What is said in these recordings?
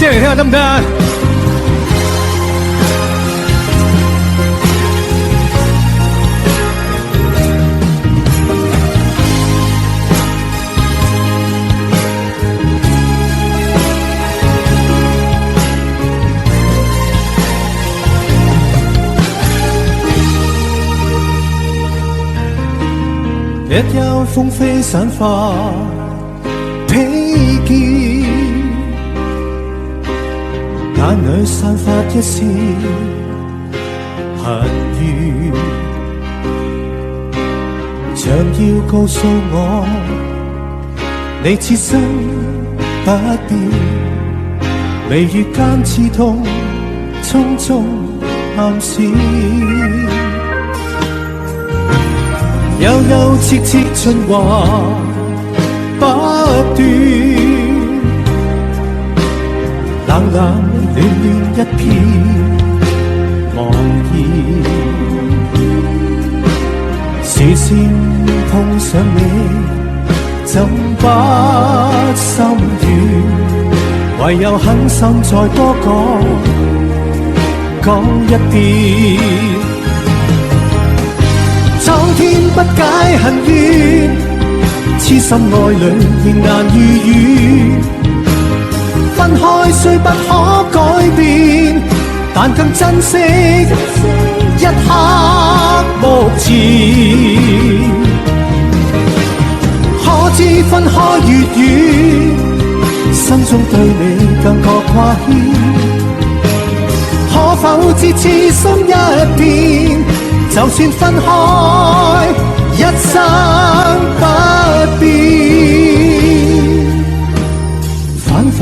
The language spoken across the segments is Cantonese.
借嚟聽下得唔得？日有風飛散發披肩，眼裏散發一絲恨怨，像要告訴我，你此生不變，眉宇間刺痛，匆匆暗閃。悠悠切切循環不斷，冷冷暖暖一片茫然，視線碰上你，怎不心軟？唯有狠心再多講一遍。蒼天不解恨怨，痴心愛侶仍難預語。分開雖不可改變，但更珍惜一刻目前。可知分開越遠，心中對你更覺掛牽。可否知痴心一片？就算分開，一生不變。反反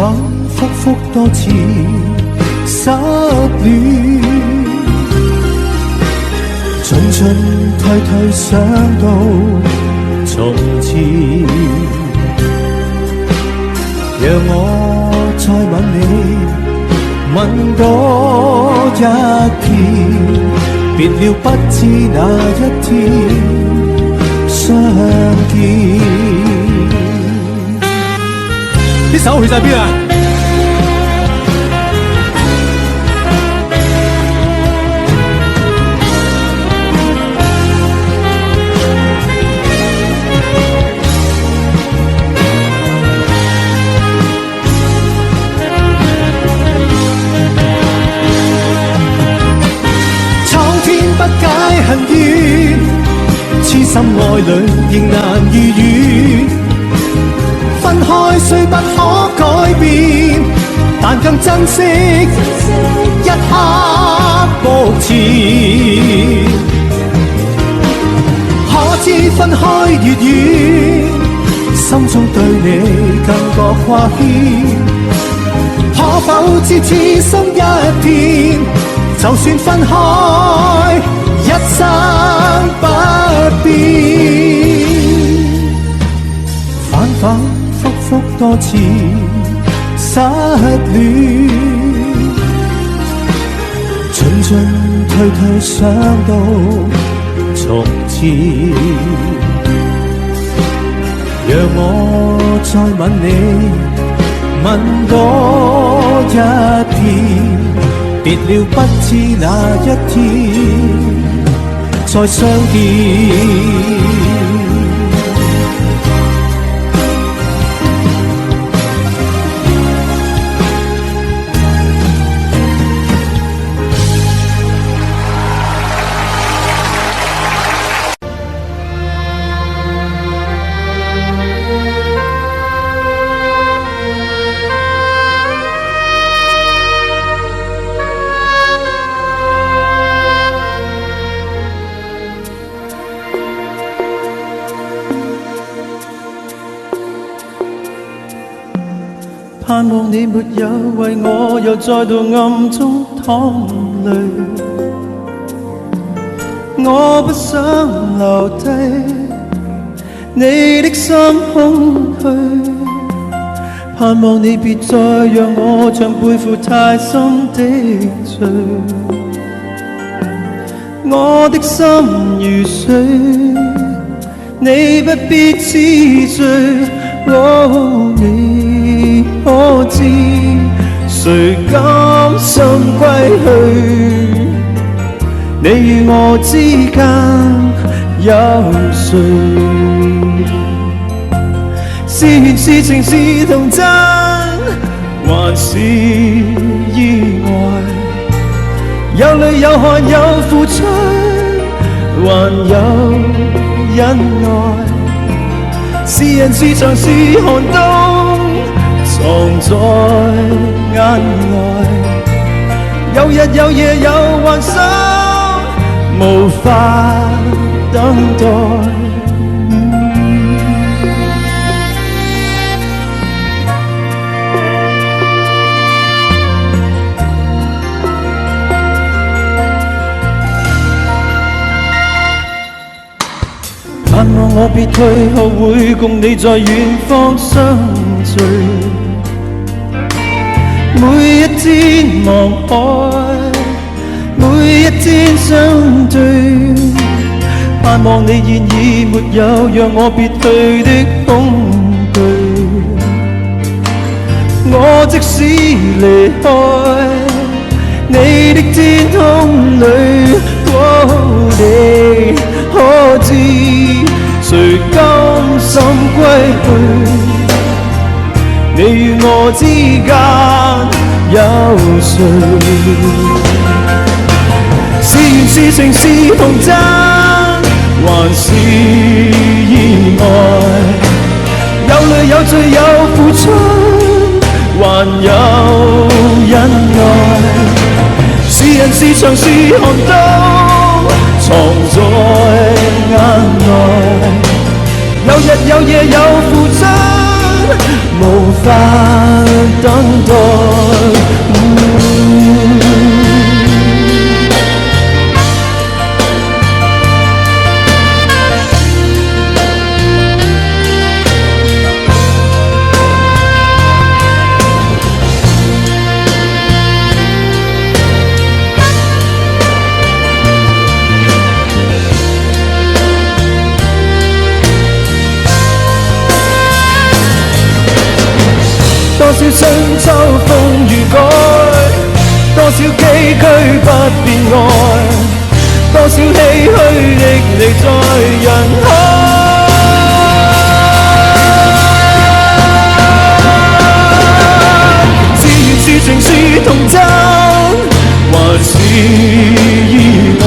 复复多次失戀，進進退退想到從前。讓我再吻你，吻多一遍。別了不知哪一天相見。啲手去晒邊啊？不解恨怨，痴心愛侶仍難預語。分開雖不可改變，但更珍惜一刻目前。可知分開越遠，心中對你更覺掛牽。可否知痴心一片？就算分開，一生不變。反反复复多次失戀，進進退退想到從前。讓我再吻你，吻多一遍。別了不知哪一天再相見。盼望你沒有為我又再度暗中淌淚，我不想留低你的心空虛，盼望你別再讓我像背負太深的罪，我的心如水，你不必知罪。你可知，誰甘心歸去？你與我之間有誰？是緣是情是童真，還是意外？有淚有汗有付出，還有恩愛。是人是牆是寒冬，藏在眼內。有日有夜有幻想，無法等待。盼望我別退後，會共你在遠方相聚。每一天望海，每一天相對。盼望你現已沒有讓我別去的恐懼。我即使離開你的天空裏，你可知誰甘心歸去？你與我之間有誰？是緣是情是童真，還是意外？有淚有罪有付出，還有恩愛。是人是牆是寒冬，藏在眼內。有日有夜有付出，無法等待。多少春秋風雨改，多少崎嶇不變愛，多少唏噓的離在人海。是緣是情是童真，還是意外？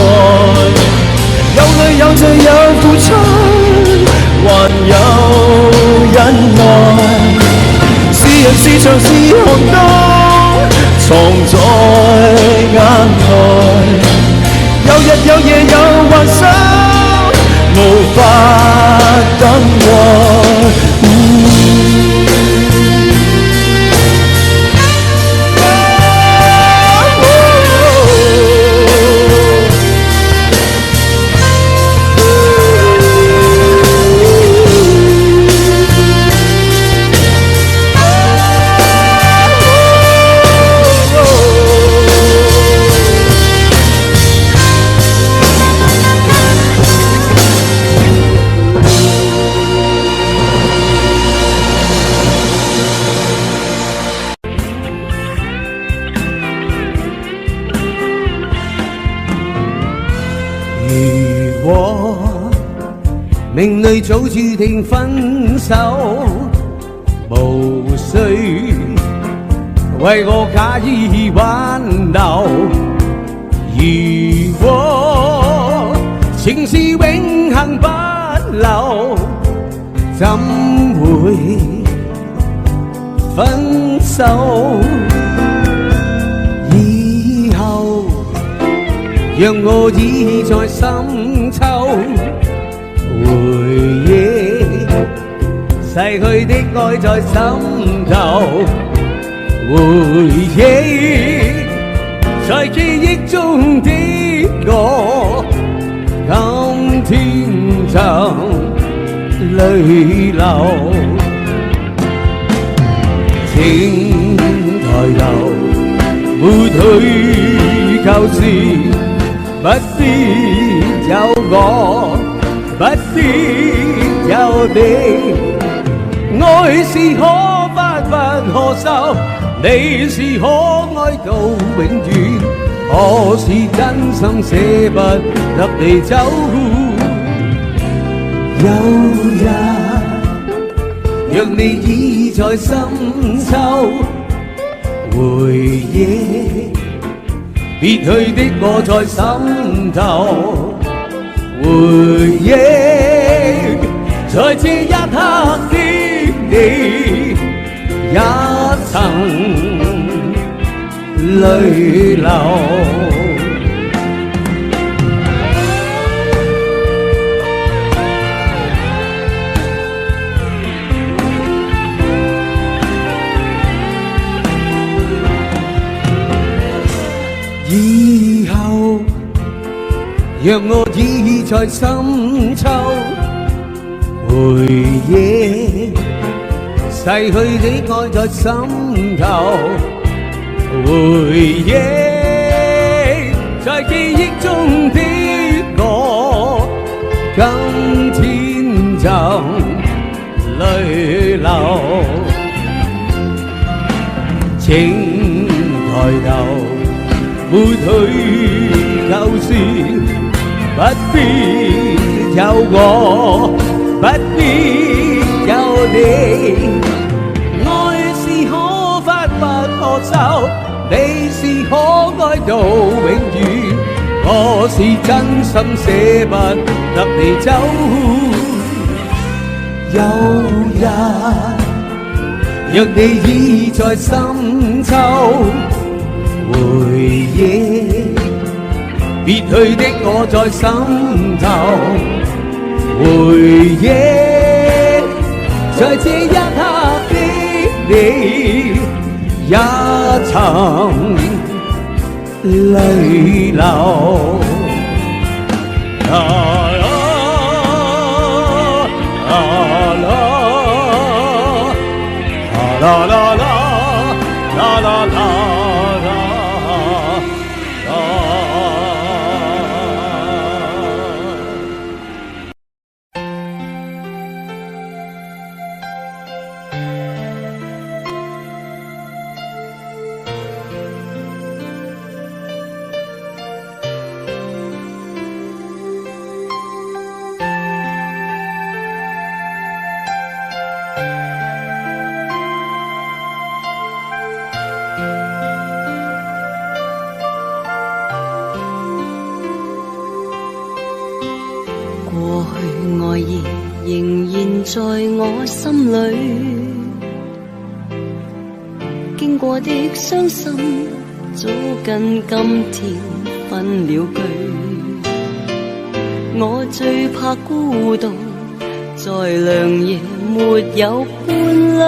有淚有罪有付出，還有恩愛。是人是牆是寒冬，藏在眼內。有日有夜有幻想，無法等待。如果命裏早注定分手，無需為我假意挽留。如果情是永恆不朽，怎會分手？以後讓我倚在深秋，回憶逝去的愛在心頭，回憶在記憶中的我，今天就淚流。請抬頭，沒退舊時，不必有我，不必有你。愛是可發不可收，你是可愛到永遠，我是真心捨不得你走。有日若你已在深秋，回憶別去的我在心頭，回憶在這一刻的你也曾淚流。以後若我已在深秋，回憶逝去的愛在心頭，回憶在記憶中的我，今天就淚流。請抬頭抹去舊事，不必有我，不必有你。愛是可發不可收，你是可愛到永遠，我是真心捨不得你走。有日若你已在深秋，回憶別去的我在心頭，回憶在這一刻的你也曾淚流。過去愛意仍然在我心裏，經過的傷心早跟今天分了居。我最怕孤獨，在良夜沒有伴侶，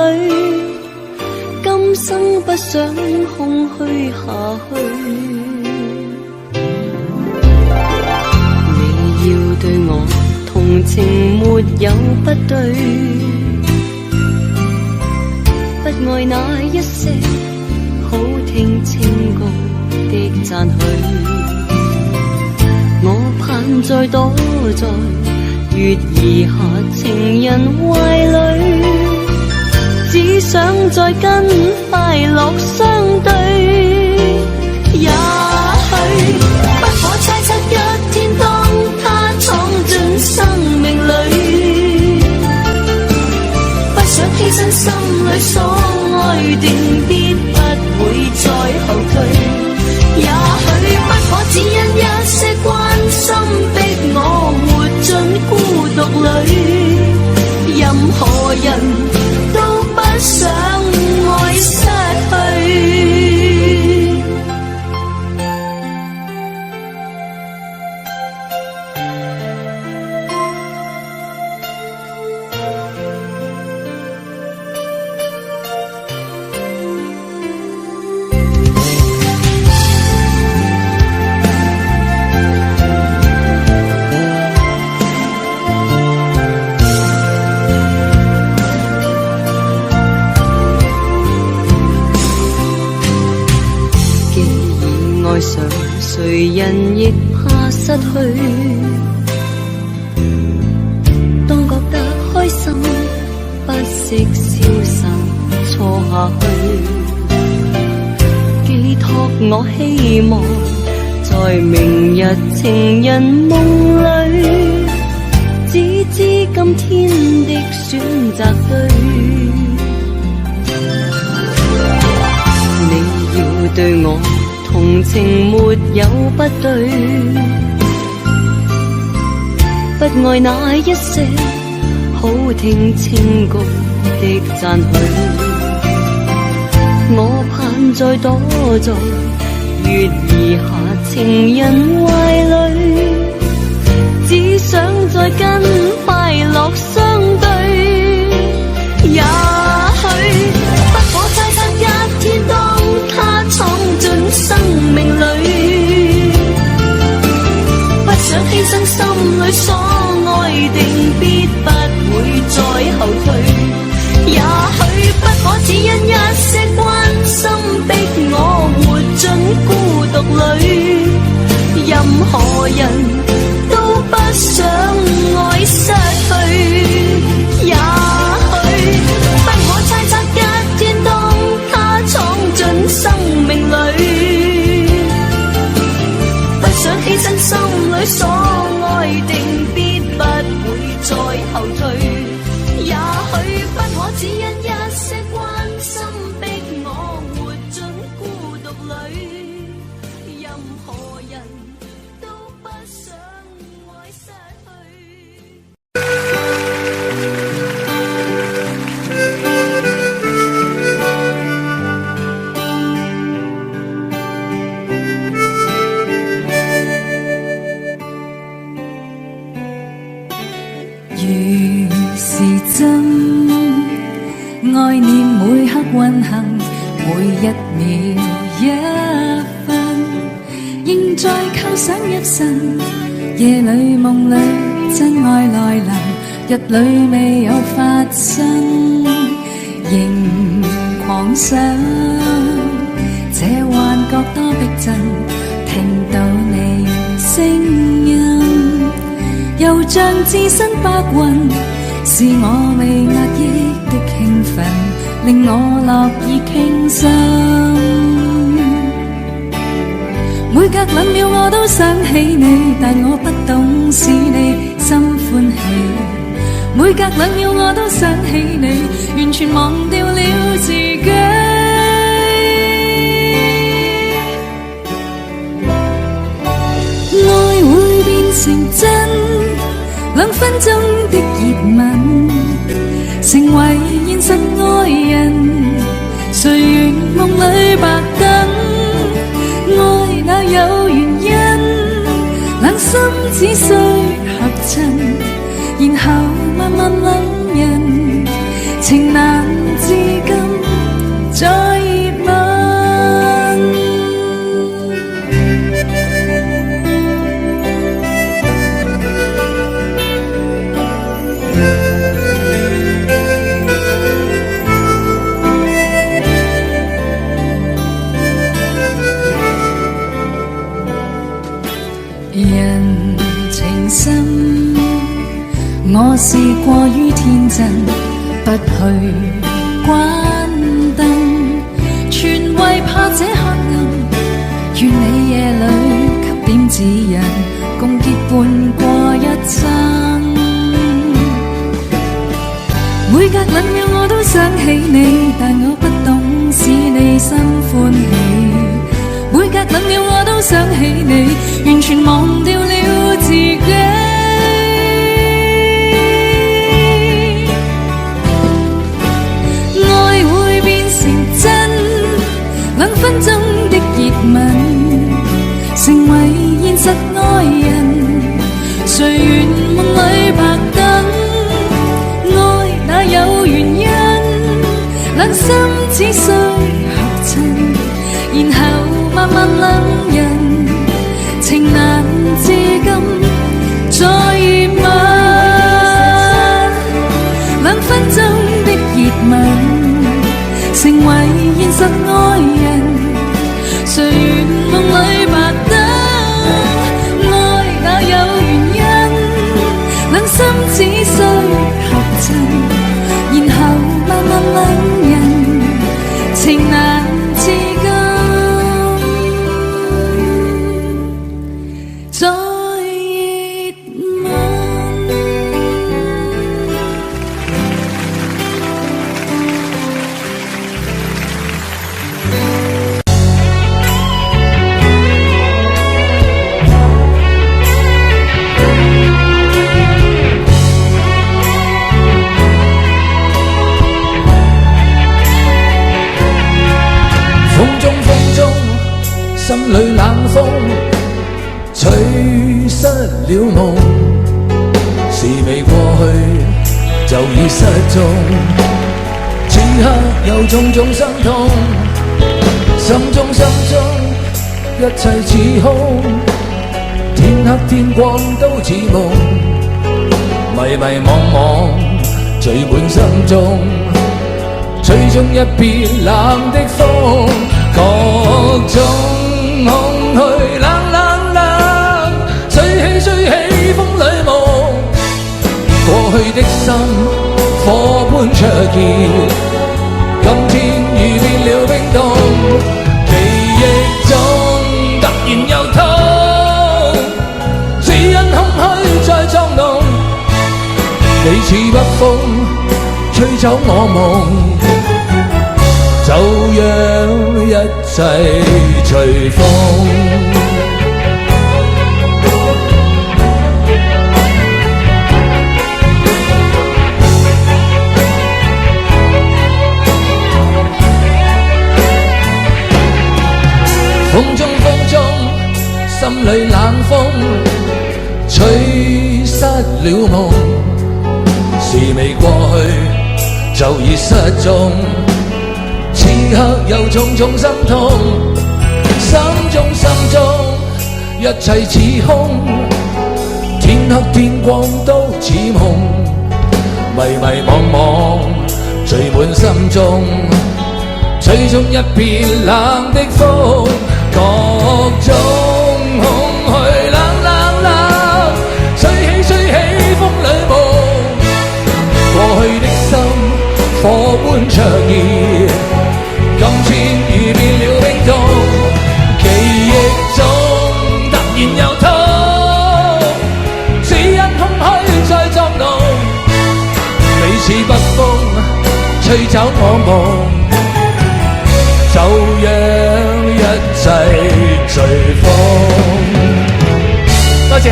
今生不想空虛下去。對我同情沒有不對，不愛那一些好聽清高的讚許，我盼再躲在月兒下情人懷裡，只想再跟快樂相對。也許不可猜測一天當闖進生命裏，不想犧牲心裏所愛，定必不會再後退。也許不可只因一些關心逼我活進孤獨裏，任何人都不想愛失去。愛上誰人亦怕失去，當覺得開心不惜消散錯下去，托我希望，在明日情人梦里，只知今天的选择对。你要对我同情没有不对，不爱那一些好聽清曲的讚許，我盼再躲在月兒下情人懷裏，只想再跟快樂相對。也許不可猜測一天當他闖進生命裏，不想犧牲心裏所愛定必不會再後退。也許不可只因一些關心逼我活進孤獨裏，任何人都不想愛失去。也許不可猜測一天當他闖進生命裏，不想犧牲心裏所愛定必不會再後退。也許不可只因一些關心逼我活進孤獨裏，任何人都不想愛失去。如是真，愛念每刻運行，每一秒一分，仍在構想一生。夜裏夢裏真愛來臨，日裏未有發生，仍狂想這幻覺多逼真，聽到你聲音，又像置身白雲，是我未壓抑的興奮，令我樂意傾心。每隔2秒我都想起你，但我不懂使你心歡喜。每隔2秒我都想起你，完全忘掉了自己。愛會變成真，2分鐘的熱吻，成為現實愛人，誰願夢裏白等？愛哪有原因？兩心只需合襯，然後慢慢冷人，情難至今再問。人情深，我是過於天真，不去關燈，全為怕這黑暗。願你夜裏給點指引，共結伴過一生。每隔2秒我都想起你，但我不懂使你心歡喜。每隔2秒我都想起你，完全忘掉了自己。愛會變成真，2分鐘的熱吻，成為現實愛人，誰願夢裏白等？愛哪有原因？兩心只需合襯，然後慢慢冷人，情難至今再問。2分鐘的熱吻，成為現實愛人，誰願夢裏白等？愛哪有原因？兩心只需合襯，然後慢慢冷人，情難至今了夢，時未過去就已失蹤。此刻有種種心痛，心中一切似空，天黑天光都似夢，迷迷惘惘聚滿心中，吹中一片冷的風，各種空虛冷冷冷，吹起風裏夢，過去的心火般灼熱，今天已變了冰凍，記憶中突然又痛，只因空虛在作弄，你似北風吹走我夢，就讓一切隨風。風中，心裏冷風吹失了夢，時未過去就已失蹤。此刻有種種心痛，心中一切似空，天黑天光都似夢，迷迷惘惘聚滿心中，吹中一片冷的風，各種空虛冷冷冷，吹起風裏夢，過去的心火般灼熱，今天已變了冰凍，記憶中突然又痛，只因空虛在作弄，你似北風吹走我夢，就讓一切隨風。多謝。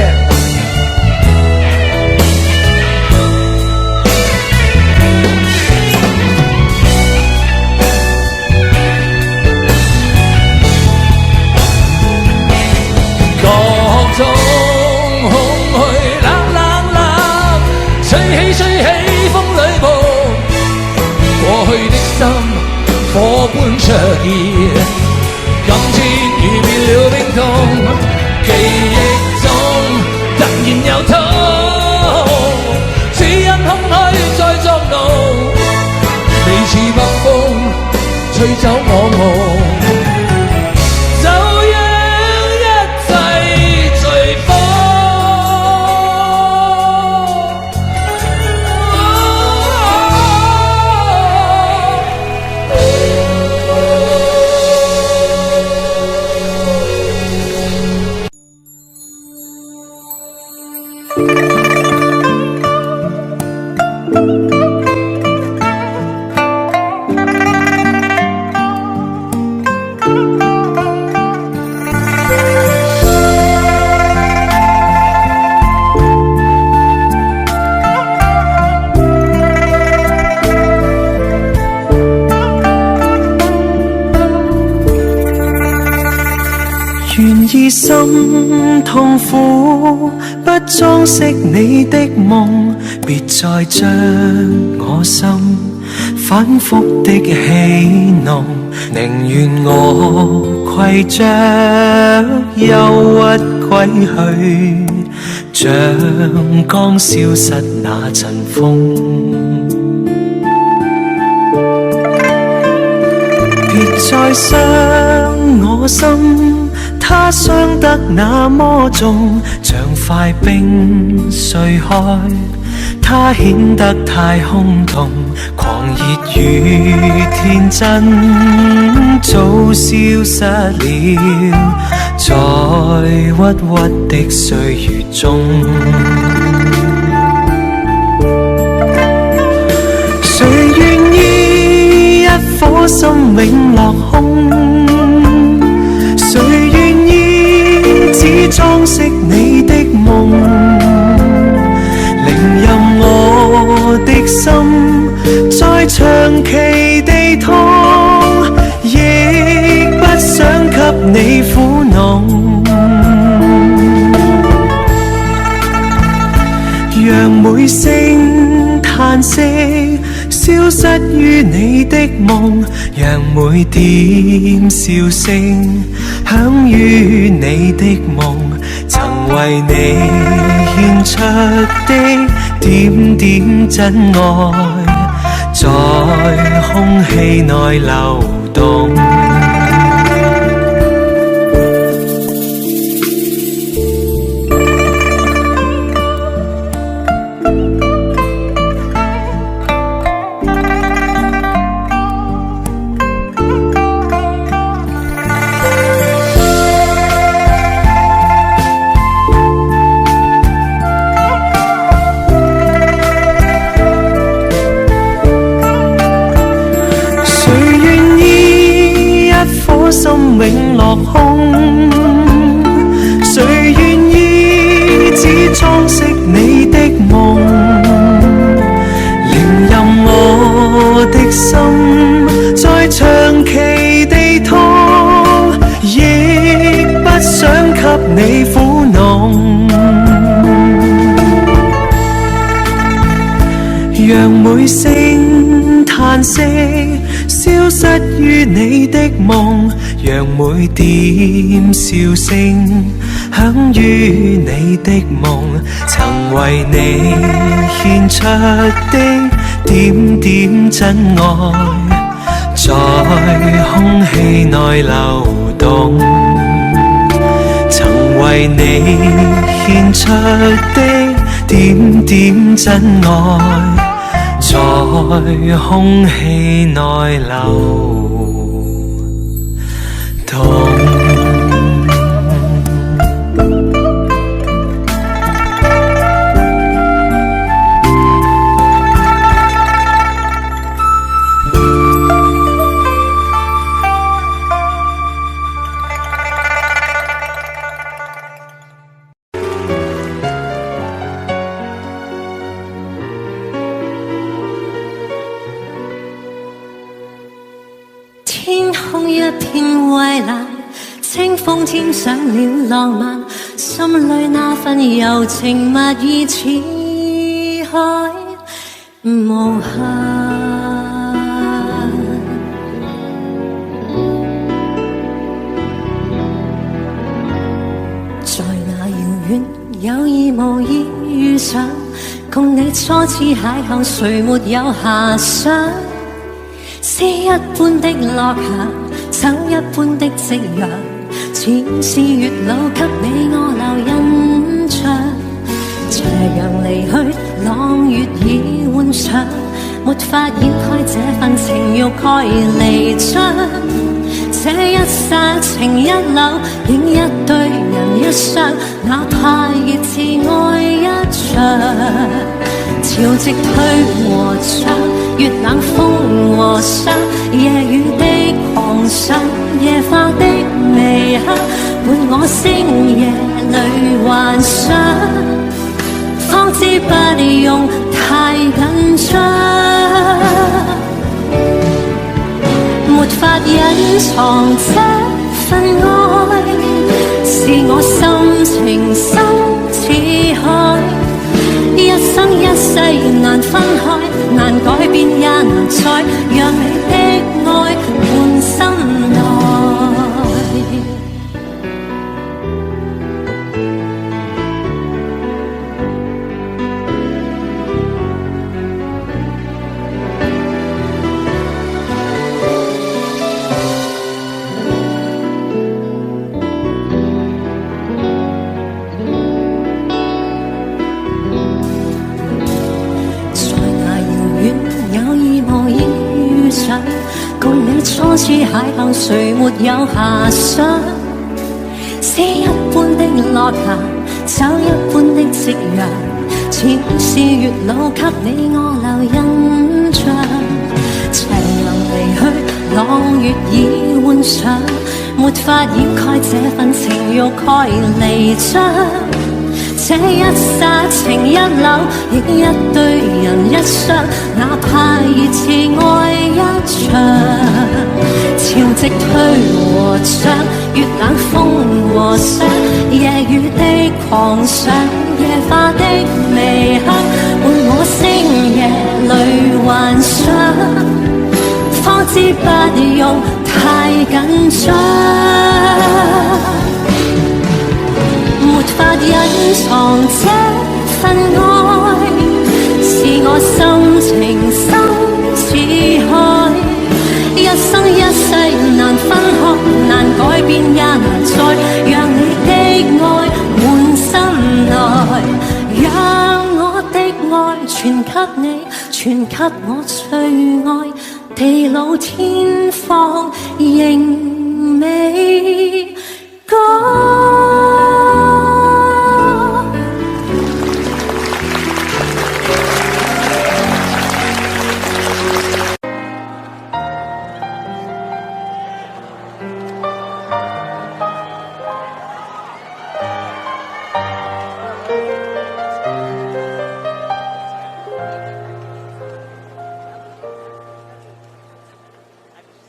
各種空虛冷冷冷，吹起風裏夢，過去的心火般灼熱，今天已變了冰凍，記憶中突然又痛，只因空虛在作弄，你似北風吹走我夢，就讓一切隨風。願意心痛苦，不裝飾你的夢，別再將我心反覆的戲弄，寧願我攜着憂鬱歸去，像剛消失那陣風。別再傷我心，它傷得那麼重，像塊冰碎開，它顯得太空洞，狂熱與天真早消失了，在鬱鬱的歲月中。誰願意一顆心永落空？誰願意只裝飾你的夢？寧任我的心再長期地痛，亦不想給你苦惱。消失於你的夢，讓每點笑聲響於你的夢，曾為你獻出的點點真愛，在空氣內流動。心永落空，誰願意只裝飾你的夢，令任我的心再長期地痛，亦不想給你苦惱，讓每聲嘆息消失於你的夢，讓每點笑聲響於你的夢，曾為你獻出的點點真愛，在空氣內流動，曾為你獻出的點點真愛，在空氣內流動。天空一片蔚藍，清風添上了浪漫，心裏那份柔情蜜意似海無限。在那遙遠有意無意遇上，共你初次邂逅，誰沒有遐想？詩一般的落霞，酒一般的夕陽，似是月老給你我留印象。斜陽離去，朗月已換上，沒法掩蓋這份情慾蓋彌彰。這一剎情一縷，影一對人一雙，哪怕熱熾愛一場。潮汐退和漲，月冷風和霜，夜雨的狂想，夜化的微香，伴我星夜裏幻想，方知不用太緊張，沒法隱藏這份愛，是我心情深似海。一生一世難分開，難改變也難再讓你的愛伴心內。共你初次邂逅，誰沒有遐想？詩一般的落霞，酒一般的夕陽，似是月老給你我留印象。斜陽離去，朗月已換上，沒法掩蓋這份情慾蓋彌彰。這一剎情一縷，亦一對人一雙，哪怕熱熾愛一場。潮汐退和漲，月冷風和霜，夜雨的狂想，夜化的微香，伴我星夜裏幻想，是不用太緊張，沒法隱藏這份愛，是我心情深似海，一生一世難分開，難改變也難再讓你的愛滿心內，讓我的愛傳給你，傳給我最愛，地老天荒仍未改。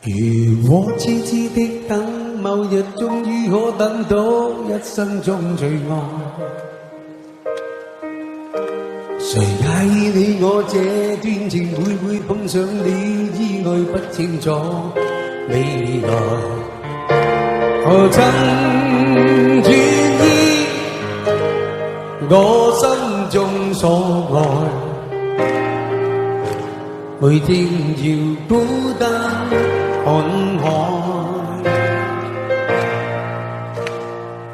如果痴痴的等，某日終於可等到一生中最愛。誰介意你我這段情會唔會碰上你意外不清楚未來？何曾願意我心中所愛，每天要孤單看海，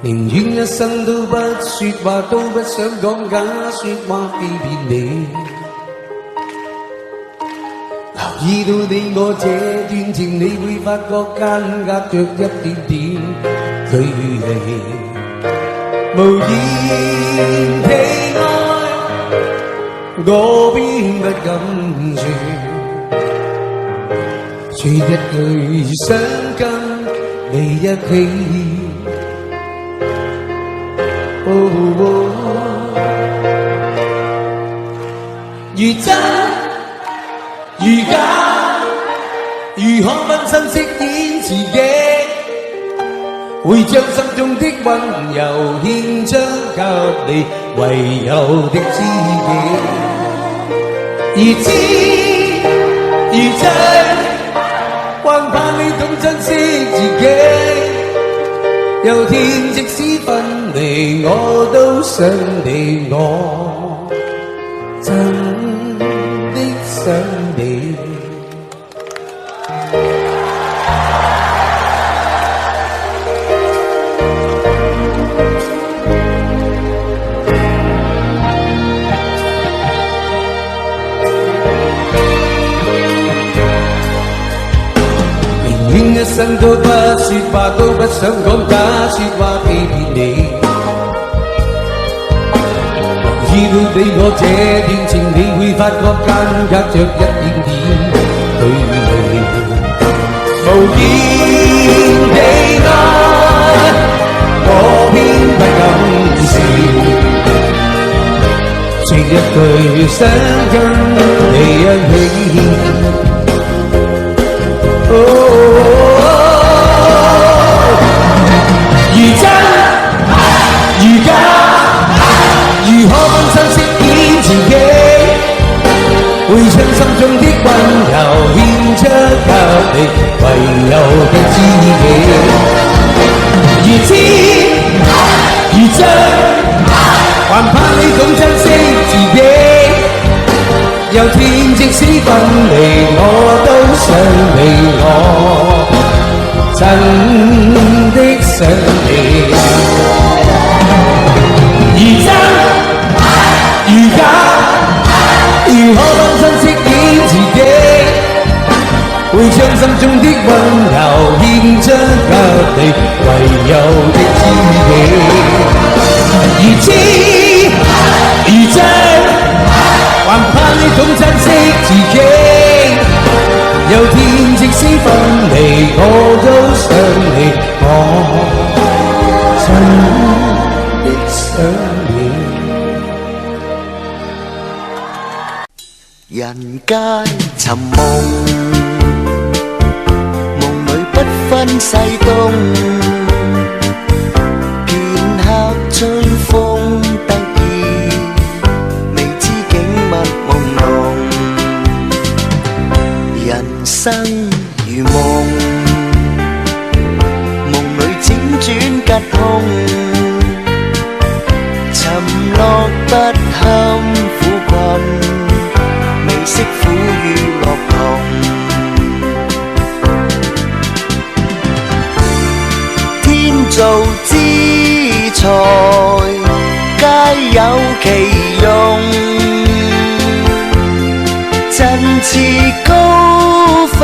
寧願一生都不說話，都不想講假說話欺騙你。留意到你我這段情，你會發覺間隔着一點點距離，無言地愛，我偏不敢說。說一句想跟你一起，如真如假，如何分身飾演自己，會將心中的溫柔獻出給你唯有的知己，如知如真，還怕你懂珍惜自己，有天即使分離，我都想你，我真的想你。一生都不說話，都不想講假說話欺騙你。留意到你我這段情，你會發覺間隔着一點點距離，無言地愛，我偏不敢說，說一句想跟你一起。如真如假，如何分身飾演自己，會將心中的溫柔獻出給你唯有的知己，如知如真，還怕你懂珍惜自己，有天即使分離，我都想你，我真的想你。如真如假，如何分身飾演自己，會將心中的溫柔獻出給你唯有的知己，如知如真，還怕你懂珍惜自己，有天即使分離，我都想你，我真的想你。人間尋夢，夢裏不分西東，片刻吹風得意，未知景物朦朧。人生如如夢，夢裏輾轉吉空，沉落不堪苦困，未識苦與樂同。天造之材，皆有其用。振翅高飛，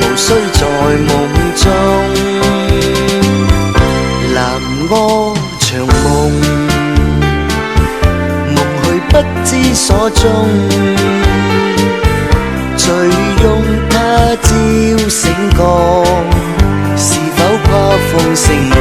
無需在夢中。南柯長夢，夢去不知所蹤。醉擁他朝醒覺，是否跨鳳成龍？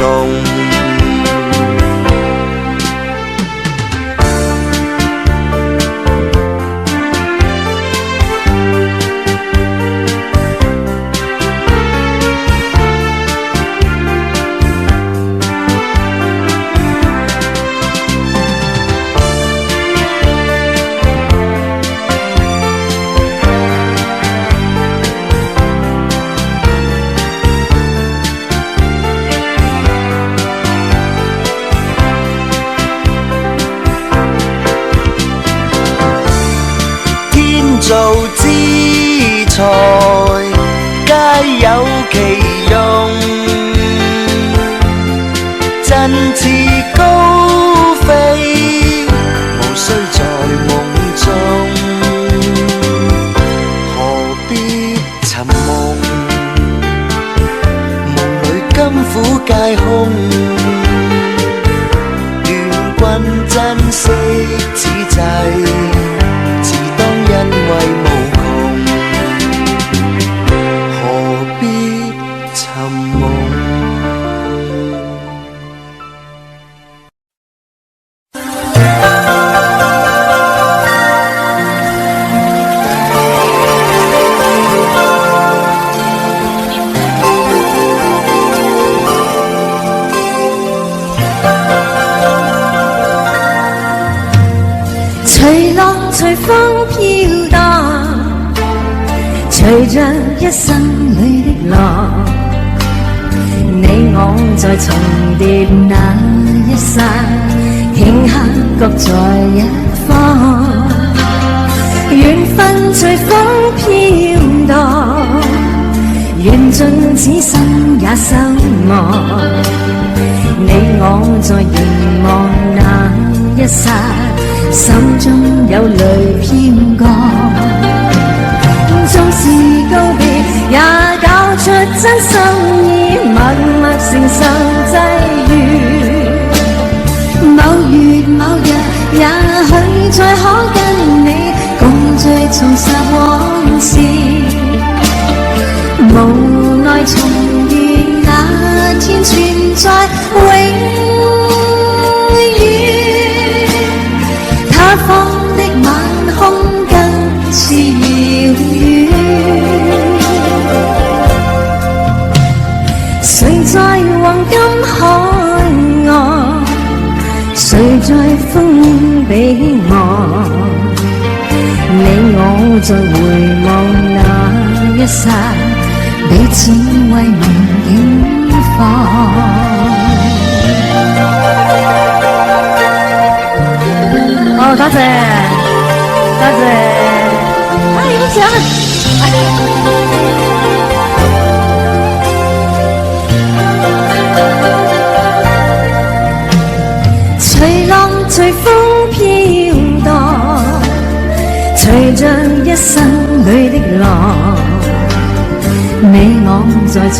造之材，皆有其用。振翅高飛，無需在夢中。何必尋夢？夢裏甘苦皆空。願君珍惜此際。因為無窮，何必尋夢？隨浪隨風飄蕩，隨着一生裏的浪，你我在重疊那一剎，頃刻各在一方。緣分隨風飄蕩，緣盡此生也守望。你我在凝望那一剎，心中有淚飄過，縱是告別，也搞出真心意，默默承受際遇。某月某日，也許再可跟你共聚重拾往事，無奈重遇那天存在永。他方的晚空更是遙遠，誰在黃金海岸，誰在風彼岸？你我在回望那一剎，彼此為夢境放。哦，多謝，多謝，哎，好正啊！隨浪隨風飄蕩，隨着一生裏的浪，你我在重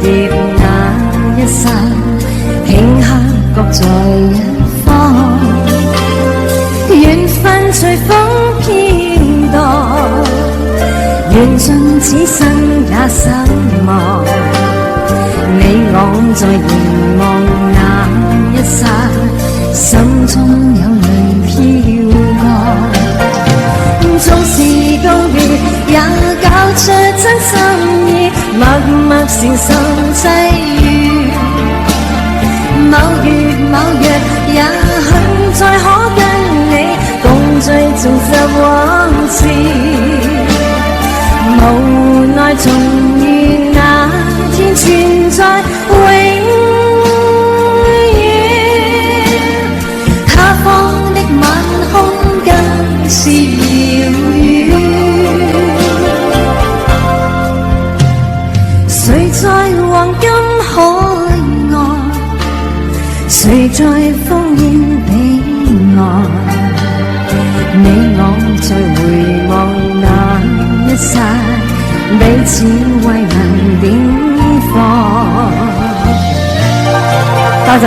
疊那一剎，頃刻各在一方。緣分隨風飄蕩，緣盡此生也守望。你我在凝望那一剎，心中有淚飄過。縱是告別，也搞出真心意，默默承受際遇。某月某日，也許再可跟你共聚重拾往事，無奈重你我再回望那一剎，彼此為能點放。多謝。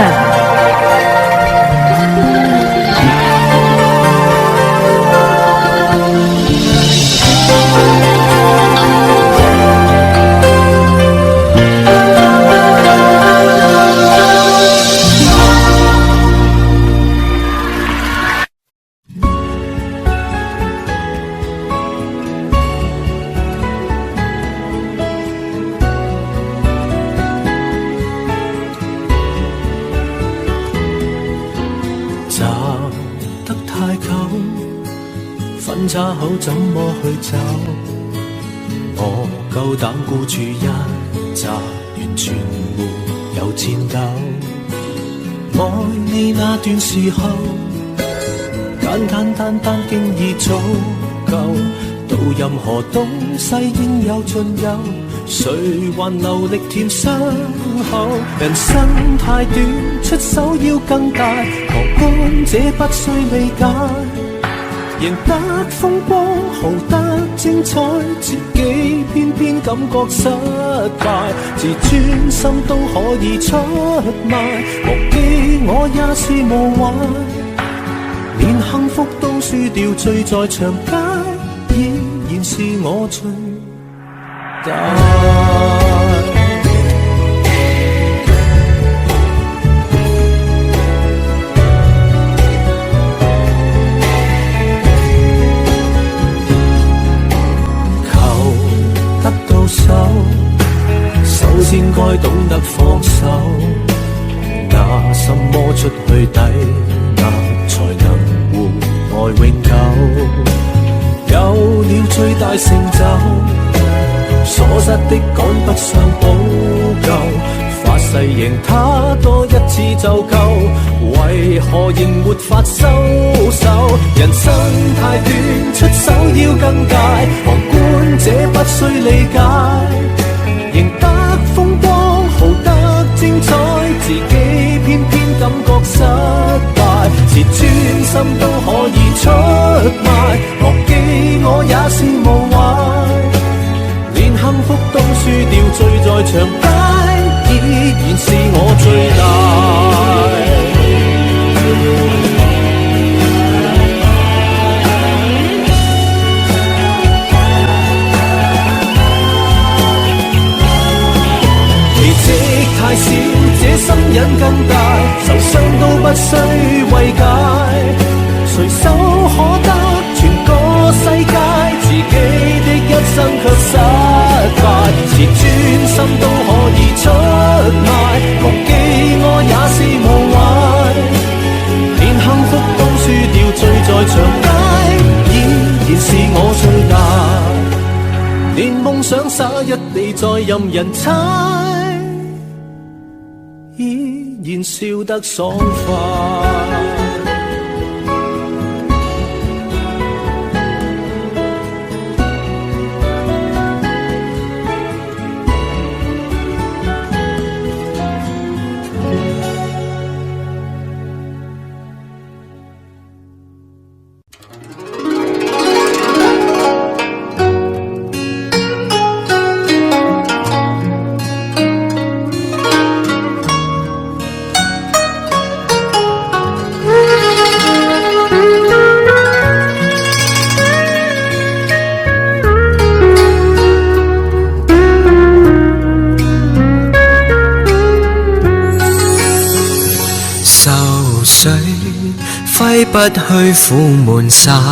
分岔口怎麼去走？我夠膽孤注一擲，完全沒有戰鬥。愛你那段時候，簡簡單單經已足夠。到任何東西應有盡有，誰還留力填傷口？人生太短，出手要更大，旁觀者不需理解。贏得風光，豪得精彩，自己偏偏感覺失敗，自尊心都可以出賣，忘記我也是無謂，連幸福都輸掉，醉在長街，依然是我最大。首先該懂得放手，拿什麼出去抵押，才能互愛永久？有了最大成就，所失的趕不上補救，發誓贏他多一次就夠，為何仍沒法收手？人生太短，出手要更大，旁觀者不需理解，贏得風光，豪得精彩，自己偏偏感覺失敗，自尊心都可以出賣，忘記我也是無謂，連幸福都輸掉，醉在長街，依然是我最大。太少，這心癮更大，受傷都不需慰解，隨手可得全個世界，自己的一生卻失敗，自尊心都可以出賣，忘記我也是無謂，連幸福都輸掉，醉在長街，依然是我最大，連夢想灑一地再任人踩，依然笑得爽快。揮不去，苦悶散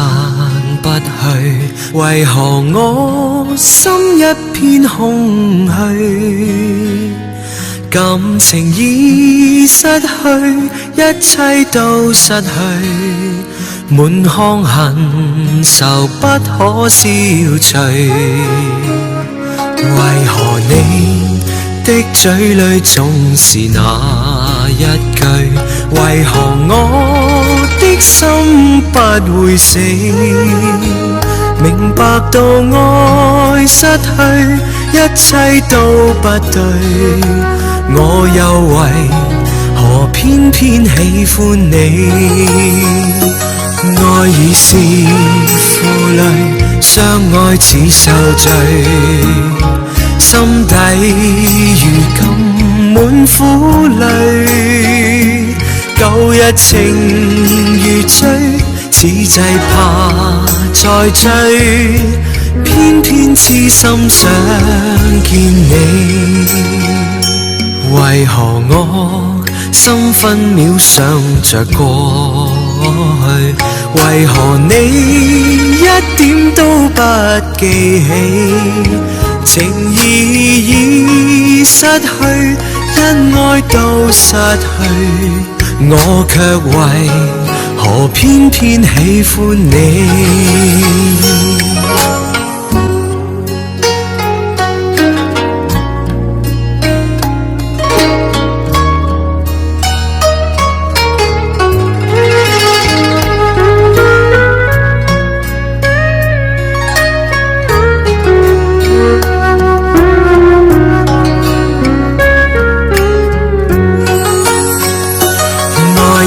不去，為何我心一片空虛？感情已失去，一切都失去，滿腔恨愁不可消除。為何你的嘴裏總是那一句？為何我的心不會死？明白到愛失去，一切都不對，我又為何偏偏喜歡你？愛已是負累，相愛似受罪，心底如今滿苦淚，舊日情如醉，此際怕再追，偏偏痴心想見你，為何我心分秒想着過去？為何你一點都不記起？情意已失去，因愛到失去，我卻為何偏偏喜歡你？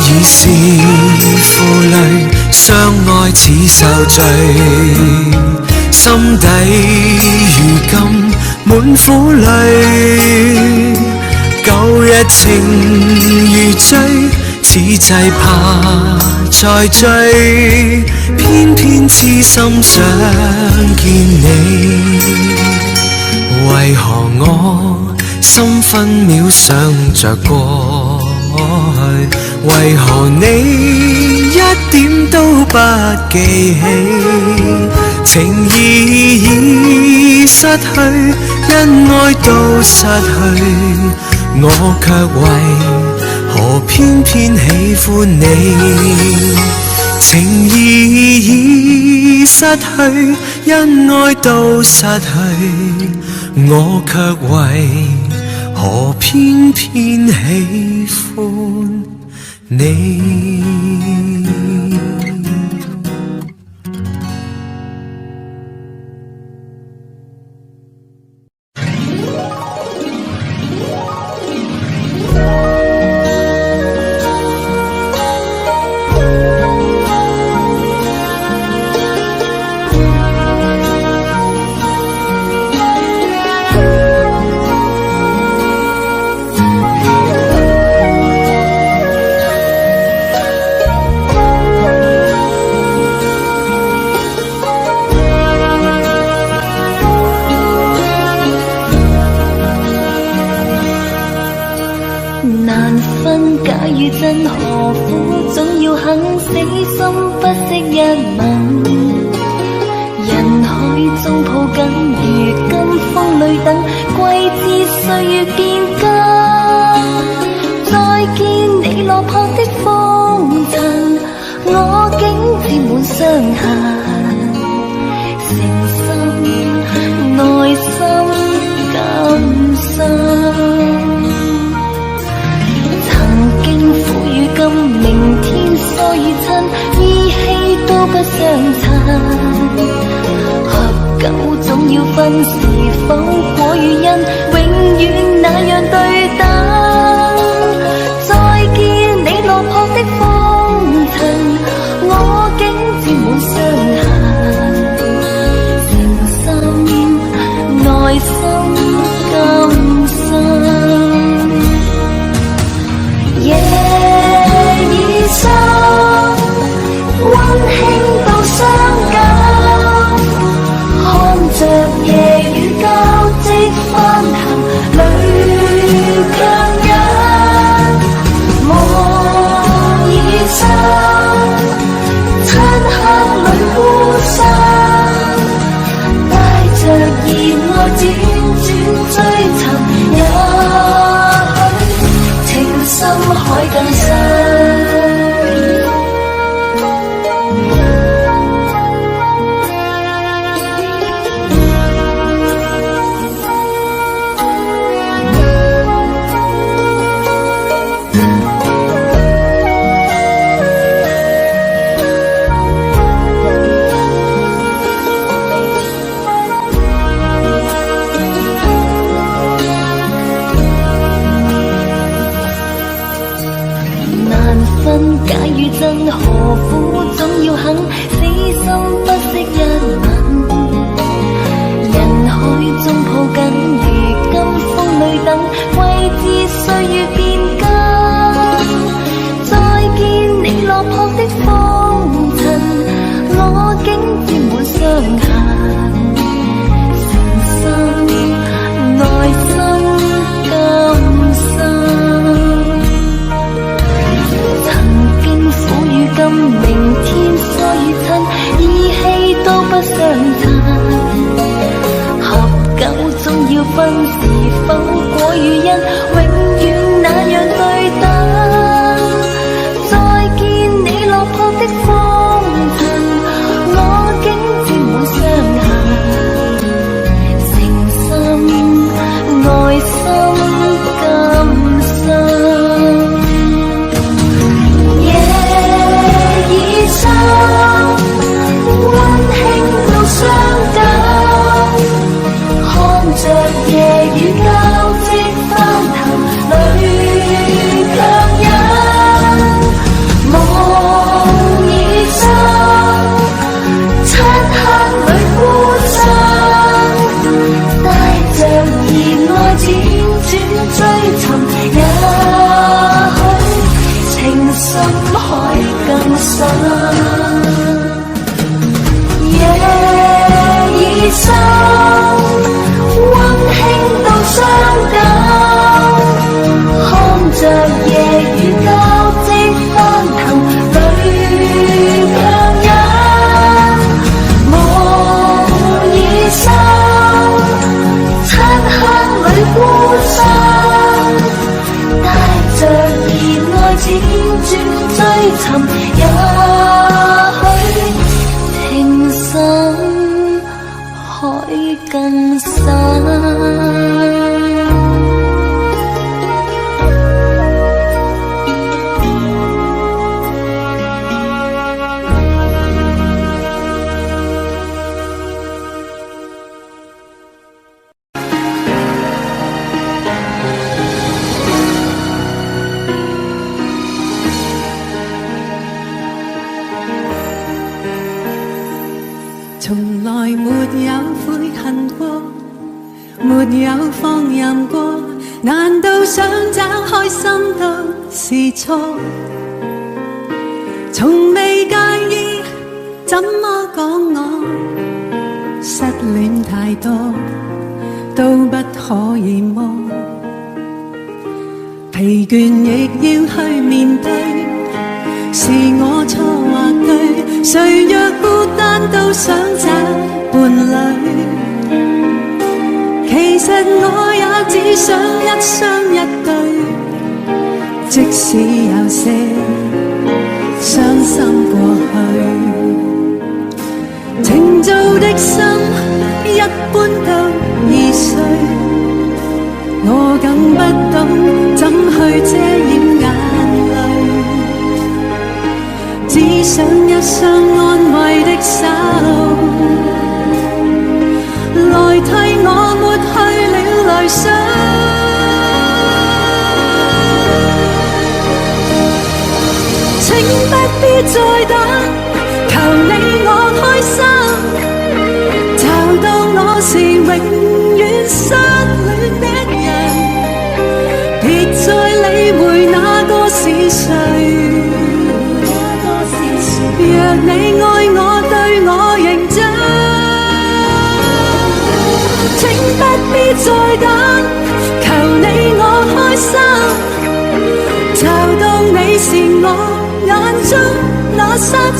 已是負累，相愛似受罪，心底如今滿苦淚，舊日情如醉，此際怕再追，偏偏痴心想見你，為何我心分秒想着過去？為何你一點都不記起？情意已失去，因愛到失去，我卻為何偏偏喜歡你？情意已失去，因愛到失去，我卻為何偏偏喜歡你？難分假與真，何苦總要肯死心不惜一吻？人海中抱緊，如今風裏等，季節歲月變更。再見你落魄的風塵，我竟沾滿傷痕。誠心內心感傷。曾經苦與甘，明天疏與親，依稀都不相襯。合久總要分，是否果與因，永遠那樣對等。再見你落魄的風塵，我竟沾滿傷痕。誠心內心感傷。夜已深，溫馨到傷感，看着夜雨交織翻騰，淚強忍。夢已深，漆黑裏孤身，帶着熱愛輾轉追尋，也許深海更深。海中抱緊，如今風裏等，季節歲月變更。再見你落魄的風塵，我竟沾滿傷痕。誠心內心甘心，曾經苦與甘，明天疏與親，意氣都不相襯。合久終要分，是否果與因，永遠那樣對等。再見你落魄的風塵，我竟沾滿傷痕。誠心內心甘心。夜已深，溫馨到傷感，看着夜雨交織翻騰，淚強忍。夢已深，漆黑裏孤身，帶着熱愛輾轉追尋，也許情深海更深。夜已深，溫馨到傷感，看着夜雨交織翻騰，淚強忍。夢已深，漆黑裏孤身，帶着熱愛輾轉追尋，也許情深海更深。從來沒有悔恨過，沒有放任過，難道想找開心都是錯？從未介意怎麼講我失戀太多，都不可以麼？疲倦亦要去面對，是我錯或對？誰若孤單都想找伴侶，其實我也只想一雙一對，即使有些傷心過去，情造的心一般都易碎，我更不懂怎去遮掩眼淚，只想一雙安慰的手，來替我抹去了淚水。請不必再等，求你我開心，找到我是永遠失戀的人，別再理會那個是誰。若你愛我對我認真，請不必再等，求你我開心，找到你是我眼中那沙塵，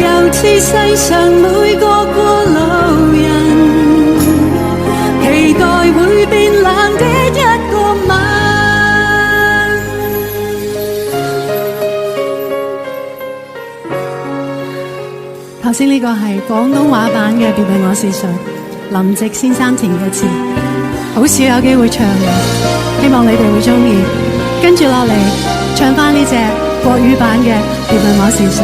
又似世上每個過路人，期待會變冷的一個吻。頭先呢個係廣東話版嘅《別問我是誰》，林夕先生填嘅詞，好少有機會唱嘅，希望你哋會鍾意。跟住落嚟唱返呢隻國語版嘅《別問我是誰》。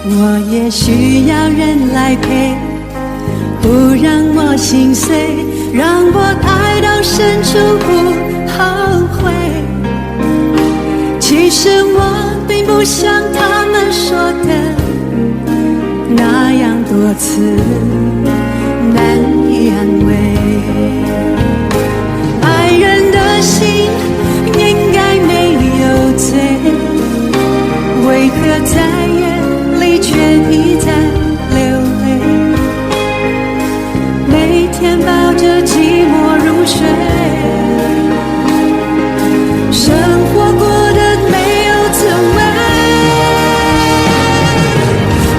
我也需要人來陪，不讓我心碎，讓我愛到深處不後悔。情其实我并不像他们说的那样多次难以安慰。爱人的心应该没有罪，为何在夜里却一再流泪？每天抱着寂寞入睡，生活过得没有滋味。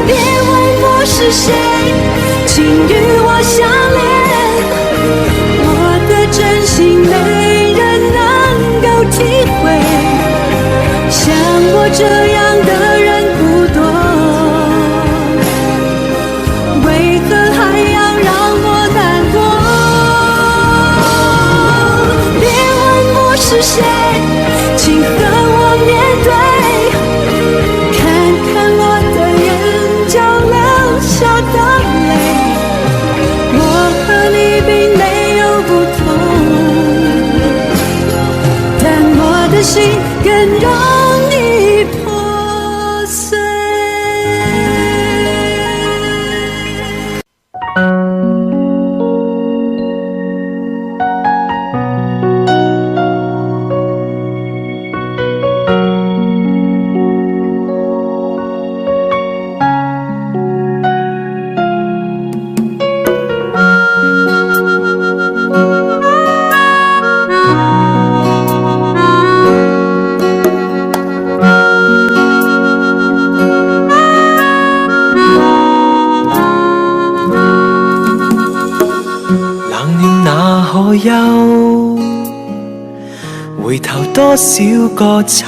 别问我是谁，请与我相恋，我的真心没人能够体会，像我这样的人不多，为何还要让我难过？别问我是谁，请和我面对，看看我的眼角流下的泪，我和你并没有不同，但我的心更容易破碎。休，回頭多少個秋，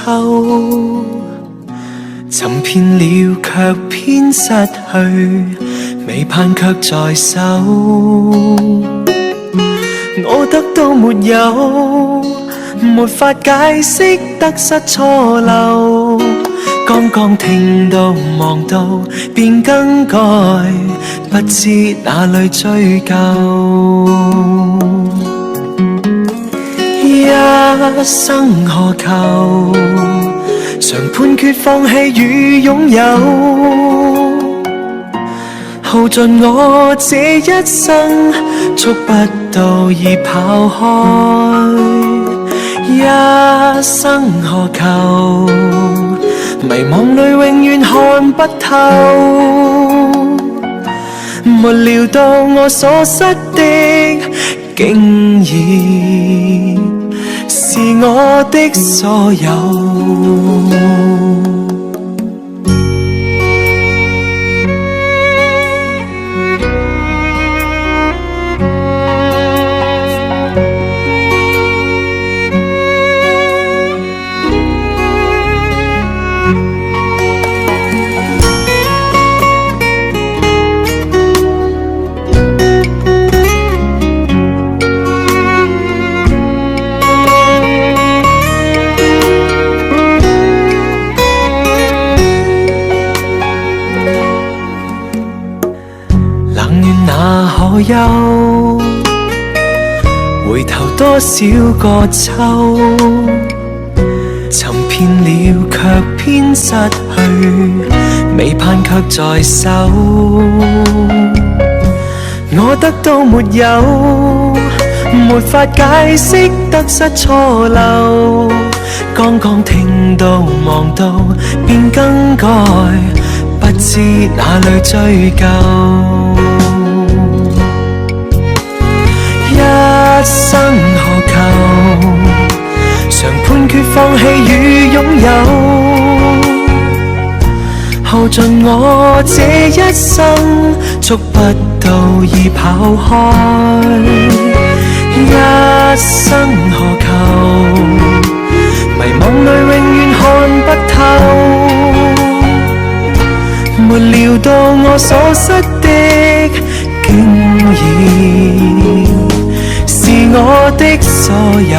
尋遍了卻偏失去，未盼卻在手。我得到沒有，沒法解釋得失錯漏，剛剛聽到望到便更改，不知哪裏追究。一生何求，常判決放棄與擁有，耗盡我這一生，觸不到已跑開。一生何求，迷惘裏永遠看不透，沒料到我所失的竟然是我的所有。休，回頭多少個秋，尋遍了卻偏失去，未盼卻在手。我得到沒有，沒法解釋得失錯漏，剛剛聽到望到便更改，不知哪裏追究。一生何求，常判決放棄與擁有，耗盡我這一生，觸不到已跑開。一生何求，迷惘裏永遠看不透，沒料到我所失的竟然是我的所有。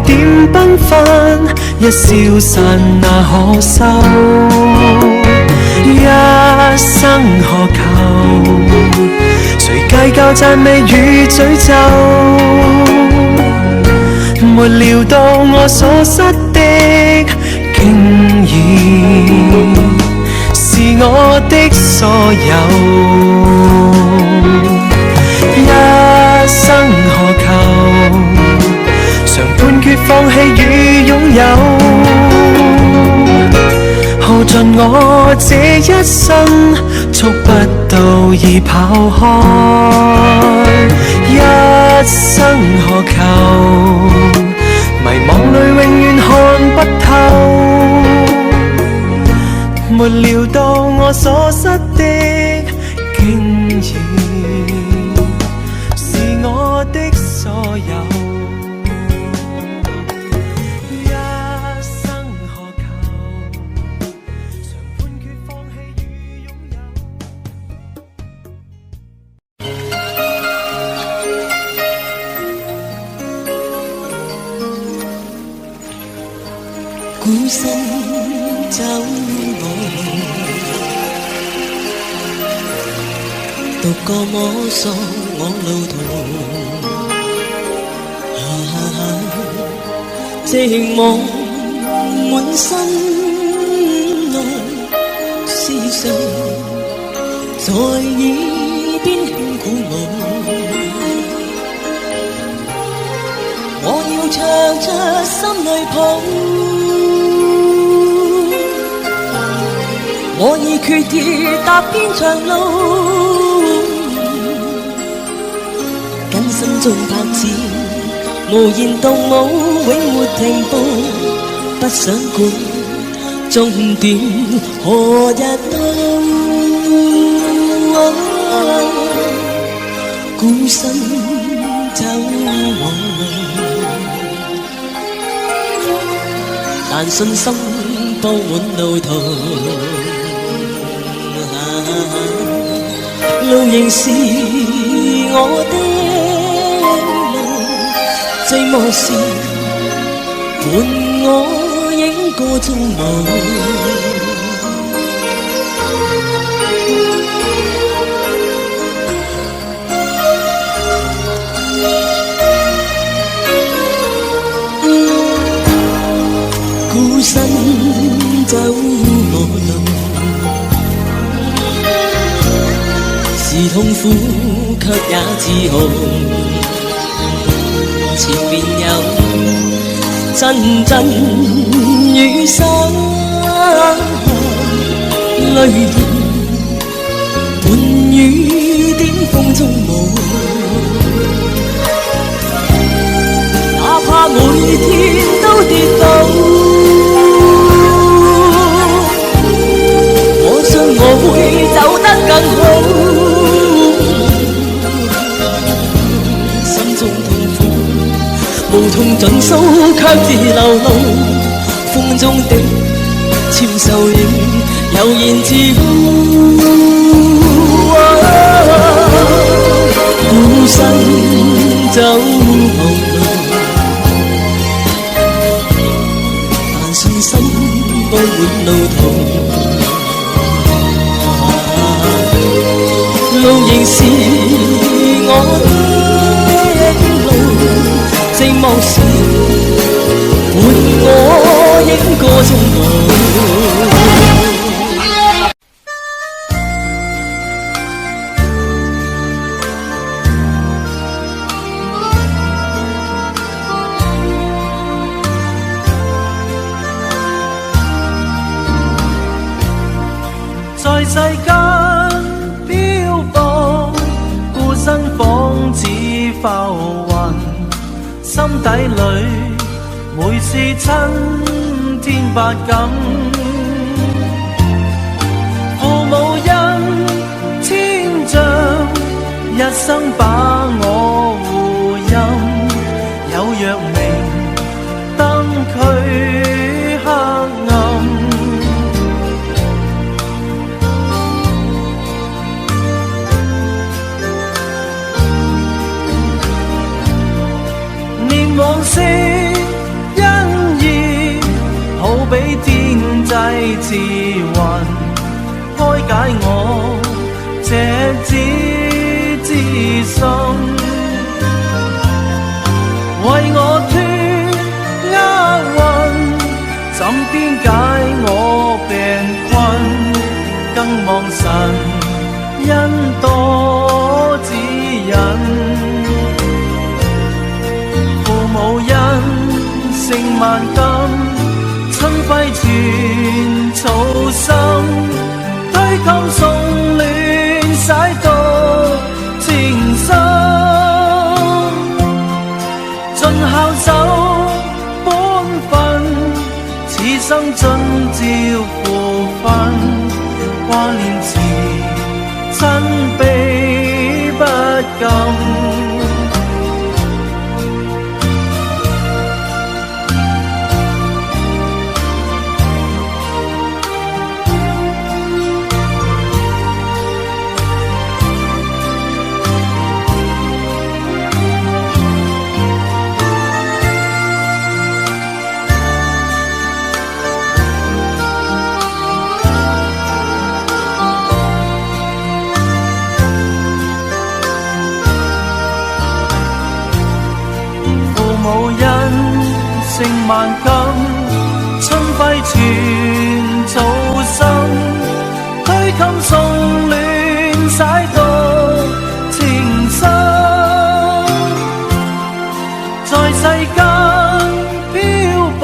點繽紛，一消散那可收？一生何求？誰計較讚美與詛咒？沒料到我所失的，竟然是我的所有。一生何求？常判決放棄與擁有，耗盡我這一生，觸不到已跑開。一生何求？迷惘裏永遠看不透，沒料到我所失的，竟然是我的所有。孤身走我路，獨個摸索我路途，寂寞滿身內，思緒在耳邊輕鼓舞。我要唱出心裏抱，我已決意踏遍長路，跟心中拍子，無言動舞，永沒停步，不想管終點何日到。孤身走我路，但信心佈滿路途。路仍是我的路，寂寞時伴我影個蹤舞。孤身走我路，是痛苦卻也自豪，前面有陣陣雨灑，淚兒伴雨點風中舞，哪怕每天都跌倒，我信我會走得更好。無痛盡訴，卻自流露，風中的纖瘦影悠然自呼。孤身走無路，但信心佈滿路途。路仍是我的路，寂寞時伴我影個蹤舞。在世間漂泊，孤身仿似浮雲，心底裏每是親天百感。父母恩千丈，一生把我護蔭，有若明燈驅黑暗。念往昔還開解我這紙之心，為我脫厄運，怎邊解我病困？更望神恩多指引。父母恩勝萬金，春暉傳草心，推襟送暖洗到情深，盡孝守本分，此生盡照父分，掛念時親悲不禁。勝萬金，春暉傳草心，推襟送暖洗到情深，在世間漂泊，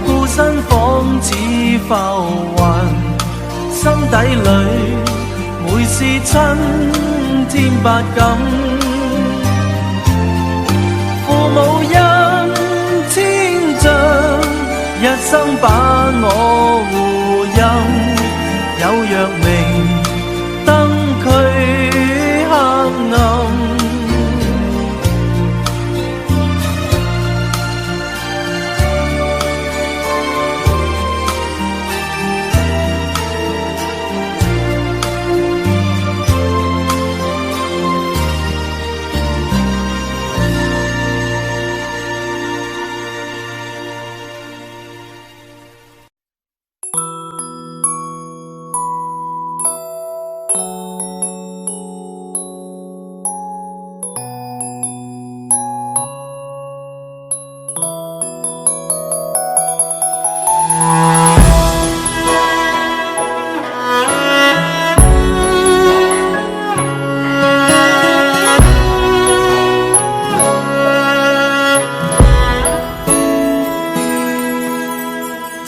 孤身仿似浮雲，心底裏每是親天百感，父母恩千丈，一生把我護蔭，有若明燈驅黑暗。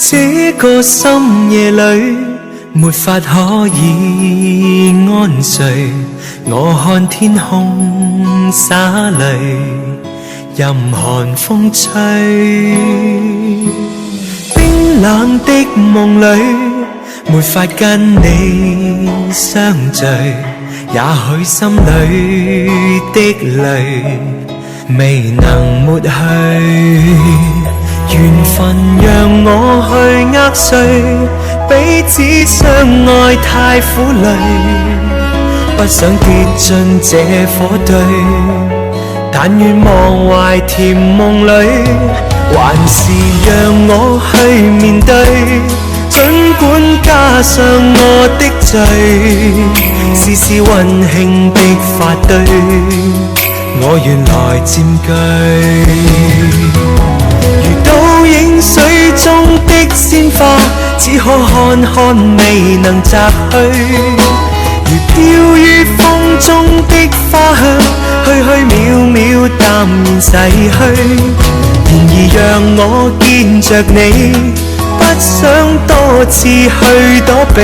這個深夜裏沒法可以安睡，我看天空灑淚，任寒風吹。冰冷的夢裏沒法跟你相聚，也許心裏的淚未能抹去。緣分讓我去握碎，彼此相愛太苦累，不想跌進這火堆，但願忘懷甜夢裏，還是讓我去面對，儘管加上我的罪，試試溫馨的發堆，我願來佔據。倒影水中的鮮花，只可看看未能摘去，如飄於風中的花香，虛虛渺渺淡然逝去。然而讓我見着你，不想多次去躲避，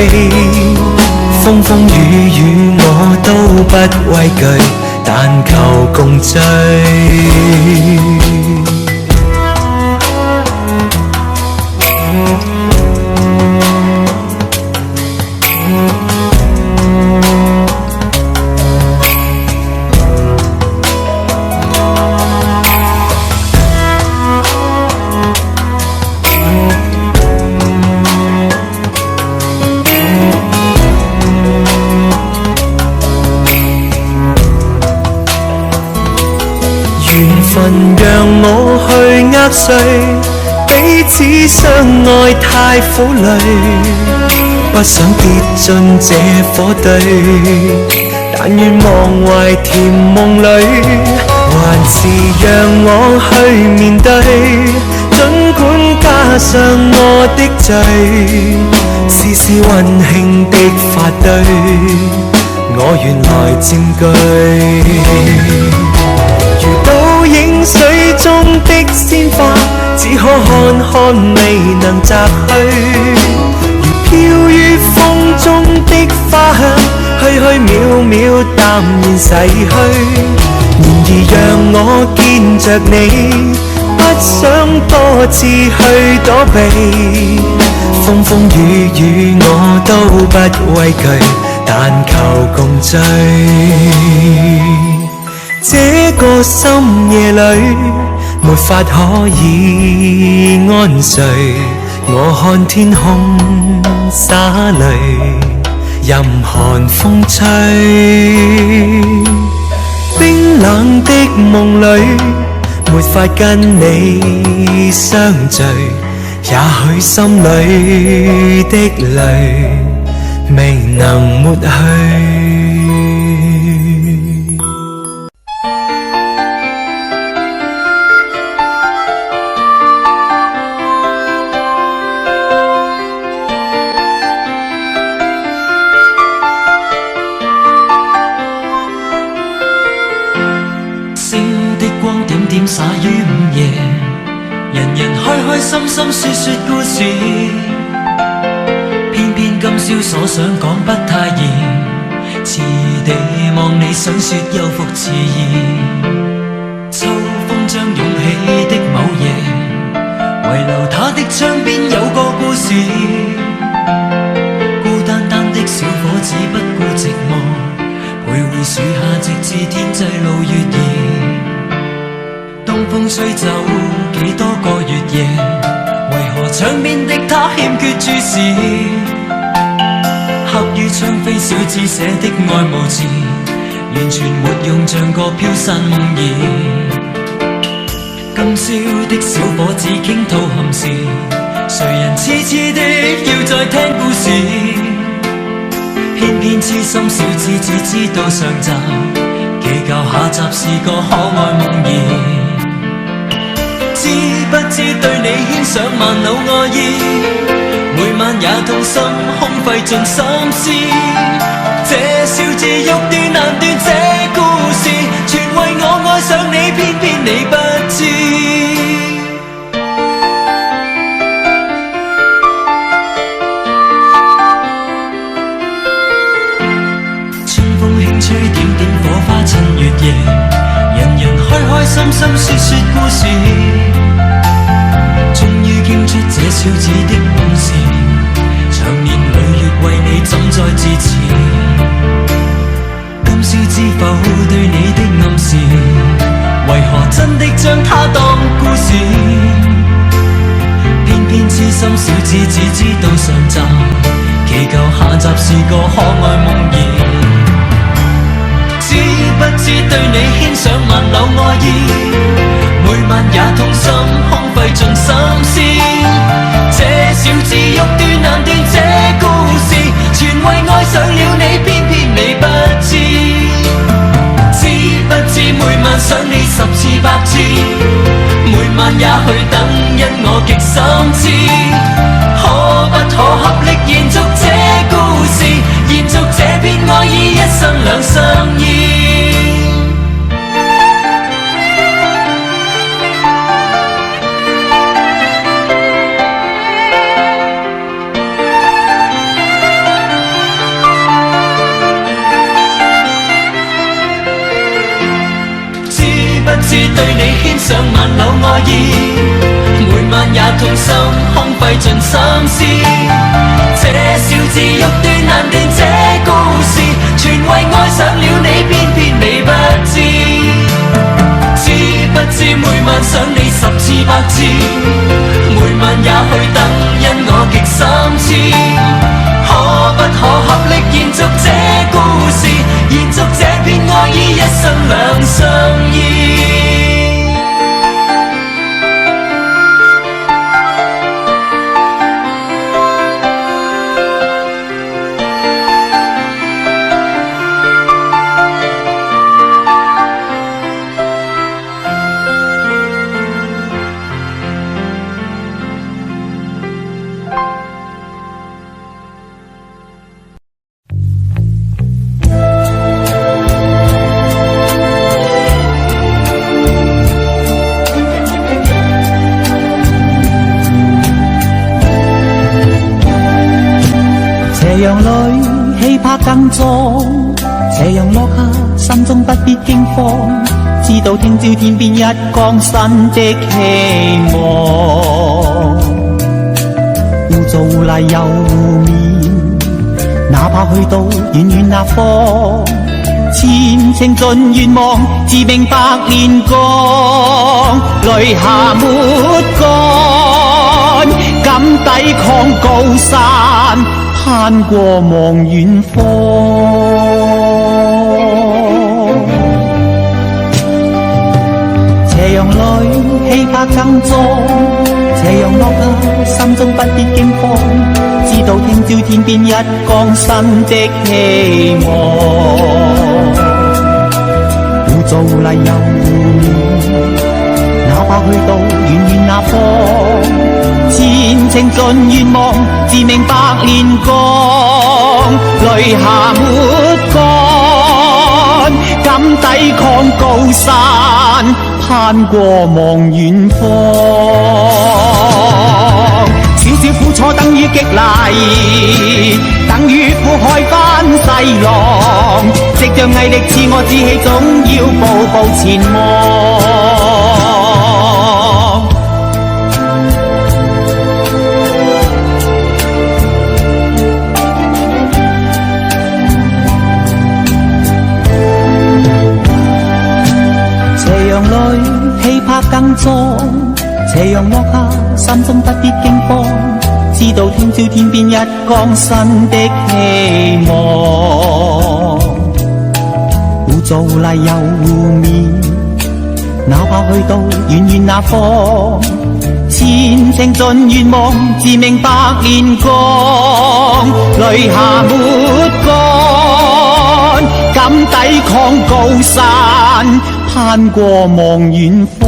風風雨雨我都不畏懼，但求共醉。讓我去握碎，彼此相愛太苦累，不想跌進這火堆，但願忘懷甜夢裏，還是讓我去面對。儘管加上我的罪，絲絲溫馨的發堆，我原來佔據。如倒影水中的鮮花，只可看看未能摘去。飄於風中的花香，虛虛渺渺淡然逝去。然而讓我見着你，不想多次去躲避。風風雨雨我都不畏懼，但求共聚。這個深夜裏，沒法可以安睡。我看天空灑淚，任寒風吹。冰冷的夢裏，沒法跟你相聚。也許心裏的淚，未能抹去。灑於午夜，人人開開心心說說故事，偏偏今宵所想講不太易，遲地望你想說又復遲疑。秋風將湧起的某夜，遺留他的窗邊有個故事，孤單單的小伙子不顧寂寞，徘徊樹下直至天際露月兒。東風吹走幾多個月夜，為何窗邊的他欠缺注視？刻於窗扉小字寫的愛無字，完全沒用，像個飄散夢兒。今宵的小伙子傾吐憾事，誰人痴痴的要再聽故事？偏偏痴心小子只知道上集，祈求下集是個可愛夢兒。知不知對你牽上萬縷愛意，每晚也痛心空費盡心思。這小字欲斷難斷，這故事全為我愛上你，偏偏你不知。春風輕吹點點火花襯月夜，人人開開心心說說故事，終於傾出這小子的往事，長年累月為你怎再自持？今宵知否對你的暗示，為何真的將它當故事？偏偏痴心小子只知道上集，祈求下集是個可愛夢兒。知不知對你牽上萬縷愛意，每晚也痛心空費盡心思。這小字欲斷難斷，這故事全為愛上了你，偏偏你不知。知不知每晚想你10次100次，每晚也去等，因我極心知。可不可合力延續這故事，延續這片愛意，一生兩相依。知對你牽上萬縷愛意，每晚也痛心空費盡心思。這小字欲斷難斷，這故事全為愛上了你，偏偏你不知。知不知每晚想你10次100次，每晚也去等，因我極心知。可不可合力延續這故事，延續這片愛意，一生兩相依。斜陽裏氣魄更壯，斜陽落下心中不必驚慌，知道聽朝天邊一光新的希望。污糟污泥又污面，哪怕去到遠遠那方，前程盡願望，自命百年光，淚下沒乾，敢抵抗高山，攀過望遠方。斜陽裏氣魄更壯，斜陽落下心中不必驚慌，知道聽朝天邊一光新的希望。污糟泥又污面，哪怕去到遠遠那方，前程盡願望，自命百年光，淚下沒乾，敢抵抗高山，攀過望遠方。少少苦楚等於激勵，等於苦海翻細浪，藉着毅力自我志氣，總要步步前望。斜陽裏氣魄更壯，斜陽落下心中不必驚慌，知道聽朝天邊一光新的希望。污糟泥又污面，哪怕去到遠遠那方，前程盡願望，自命百年光，淚下沒乾，敢抵抗高山，攀過望遠方。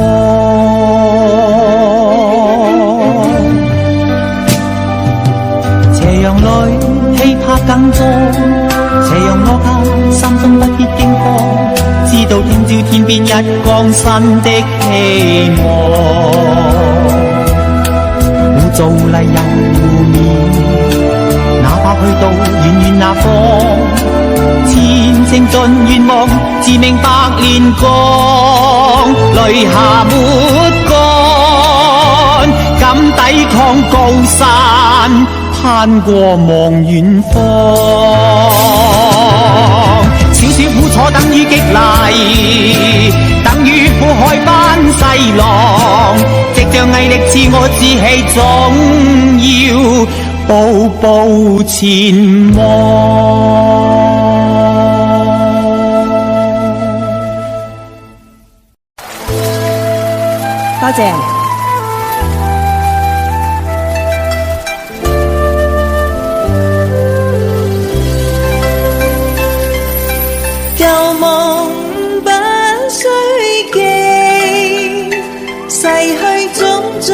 斜陽裏氣魄更壯，斜陽落下心中不必驚慌，知道聽朝天邊一光新的希望。污糟泥又污面，哪怕去到遠遠那方，前程盡願望，自命百年光，淚下沒乾，敢抵抗高山，攀過望遠方。少少苦楚等於激勵，等於苦海翻細浪，藉着毅力自我志氣，總要步步前望。多謝。舊夢不須記，逝去種種，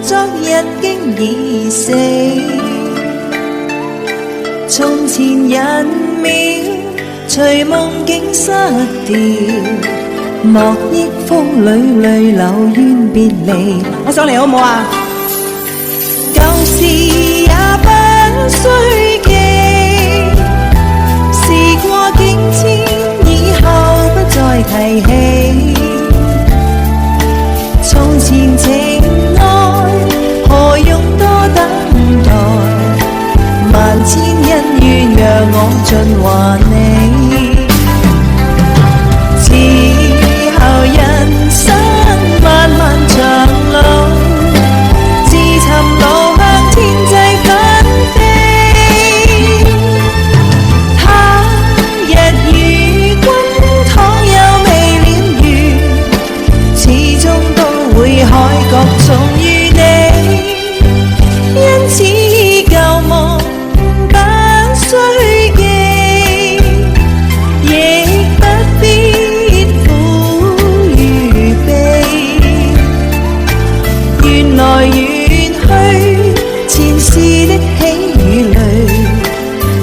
昨日經已死。從前人渺，隨夢境失掉。莫憶風裏淚流怨別離，我上嚟好唔好啊？舊事也不須記，時過境遷，以後不再提起。從前情愛何用多等待，萬千恩怨讓我盡還你。人生漫漫長路，自尋路向天際奮飛。他日與君倘有未了緣，始終都會海角重遇你。因此舊夢不須記，亦不必來遠去，前世的喜與淚，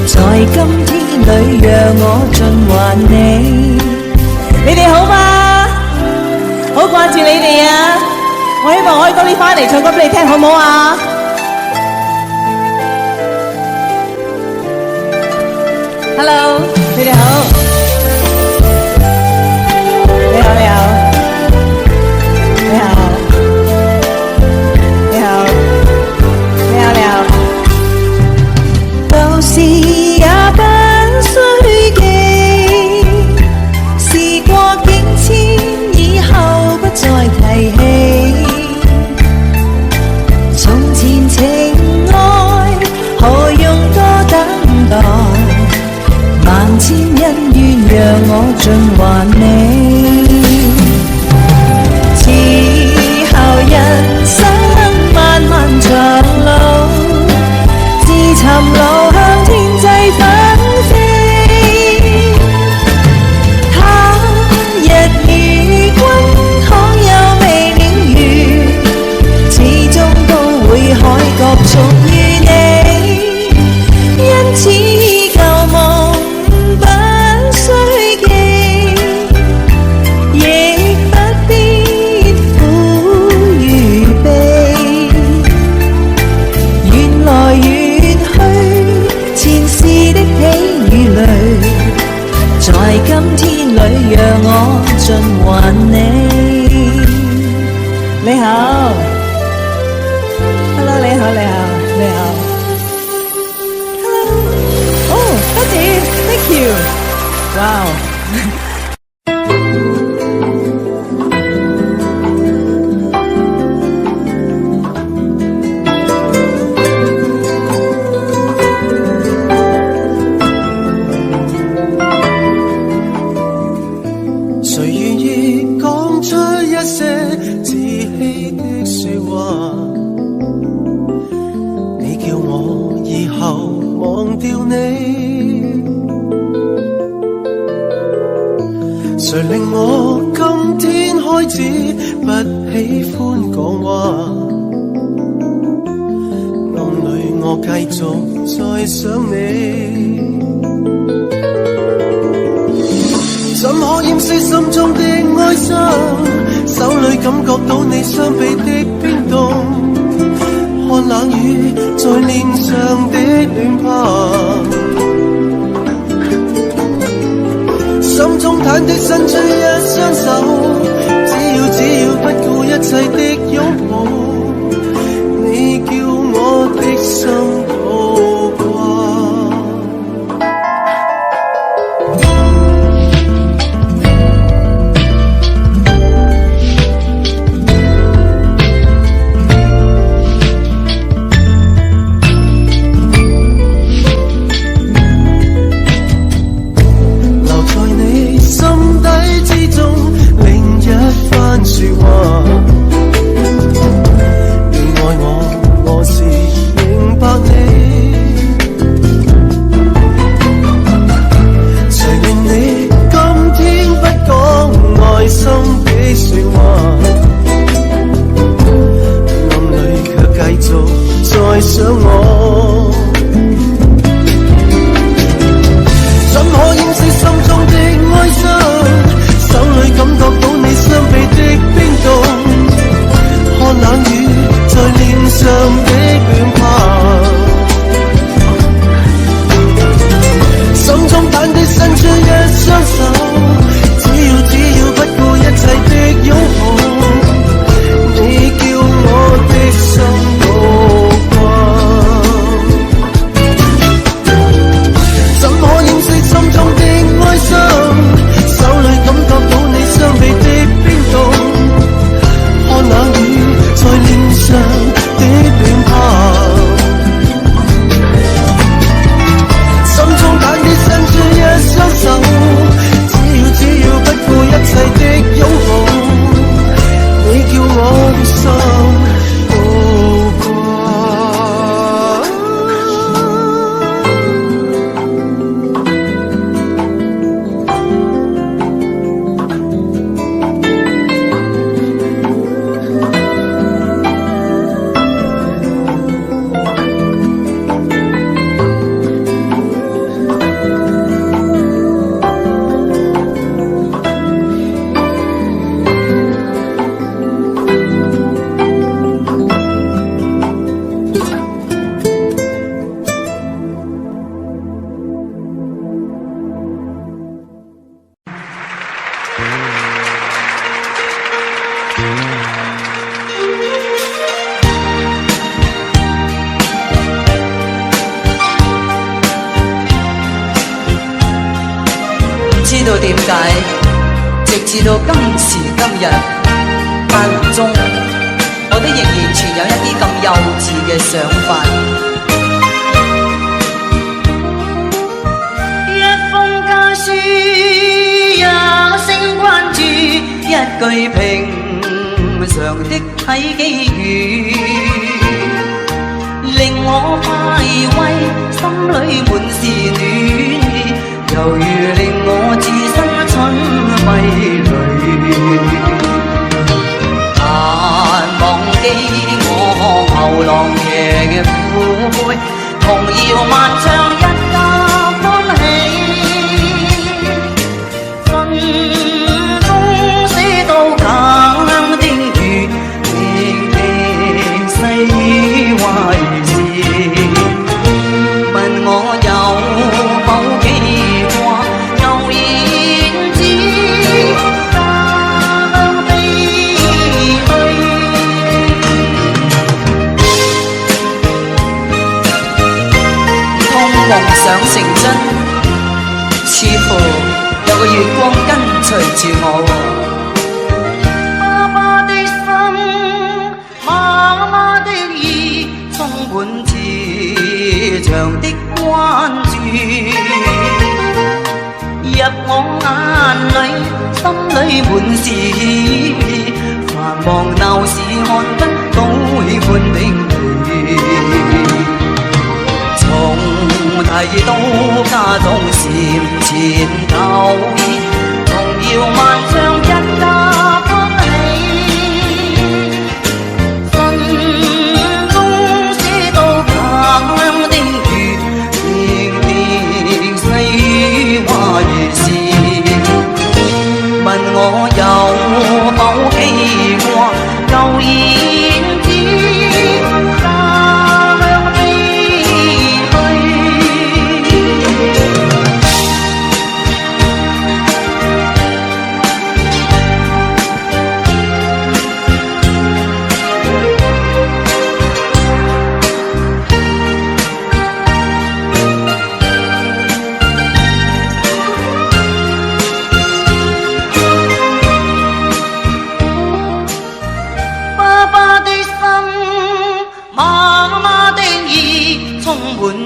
在今天裏讓我盡還你。你哋好嗎？好掛住你哋啊！我希望可以多啲翻嚟唱歌俾你聽，好唔好啊？ Hello， 你哋好，你好，你好，你好，你好，你好，你好。舊事也不需記，時過境遷，以後不再提起。從前情愛，何用多等待？萬千恩怨讓我盡還你，此後人生漫漫長路，自尋路向天際奮飛。他日與君可有未了緣，始終都會海角逐於你，因此舊夢在今天裏讓我盡還你。你好 ，Hello， 你好，你好，你好 ，Hello， 哦，多謝 ，Thank you， 哇、wow 誰令我今天開始不喜歡講話？暗裏我繼續在想你，怎可掩飾心中的哀傷？手裏感覺到你雙臂的冰凍，看冷雨在臉上的暖拍。心中忐忑伸出一雙手，只要不顧一切的擁抱，你叫我的心倒掛。說話，你愛我，我是明白你。知道點解，直至到今時今日，間唔中我都仍然存有一啲咁幼稚嘅想法。一封家書，一聲關注，一句平常的體機語，令我快慰，心裏滿是暖意，猶如令我置身春暉裏。難忘記我牛郎騎虎背，童謠漫唱一家歡喜，信中寫到強的語，明明細話如是，問我有否記掛舊燕子，家鄉飛去。夢想成真，似乎有個月光跟隨住我。爸爸的心，媽媽的意，充滿慈祥的關注，入我眼裏，心裏滿是喜意，繁忙鬧市看不到喜歡的你。從提到家中禪前頭意，童謠漫唱一家歡喜，信中寫到強的語，明明細話如是，問我有否記掛舊燕子。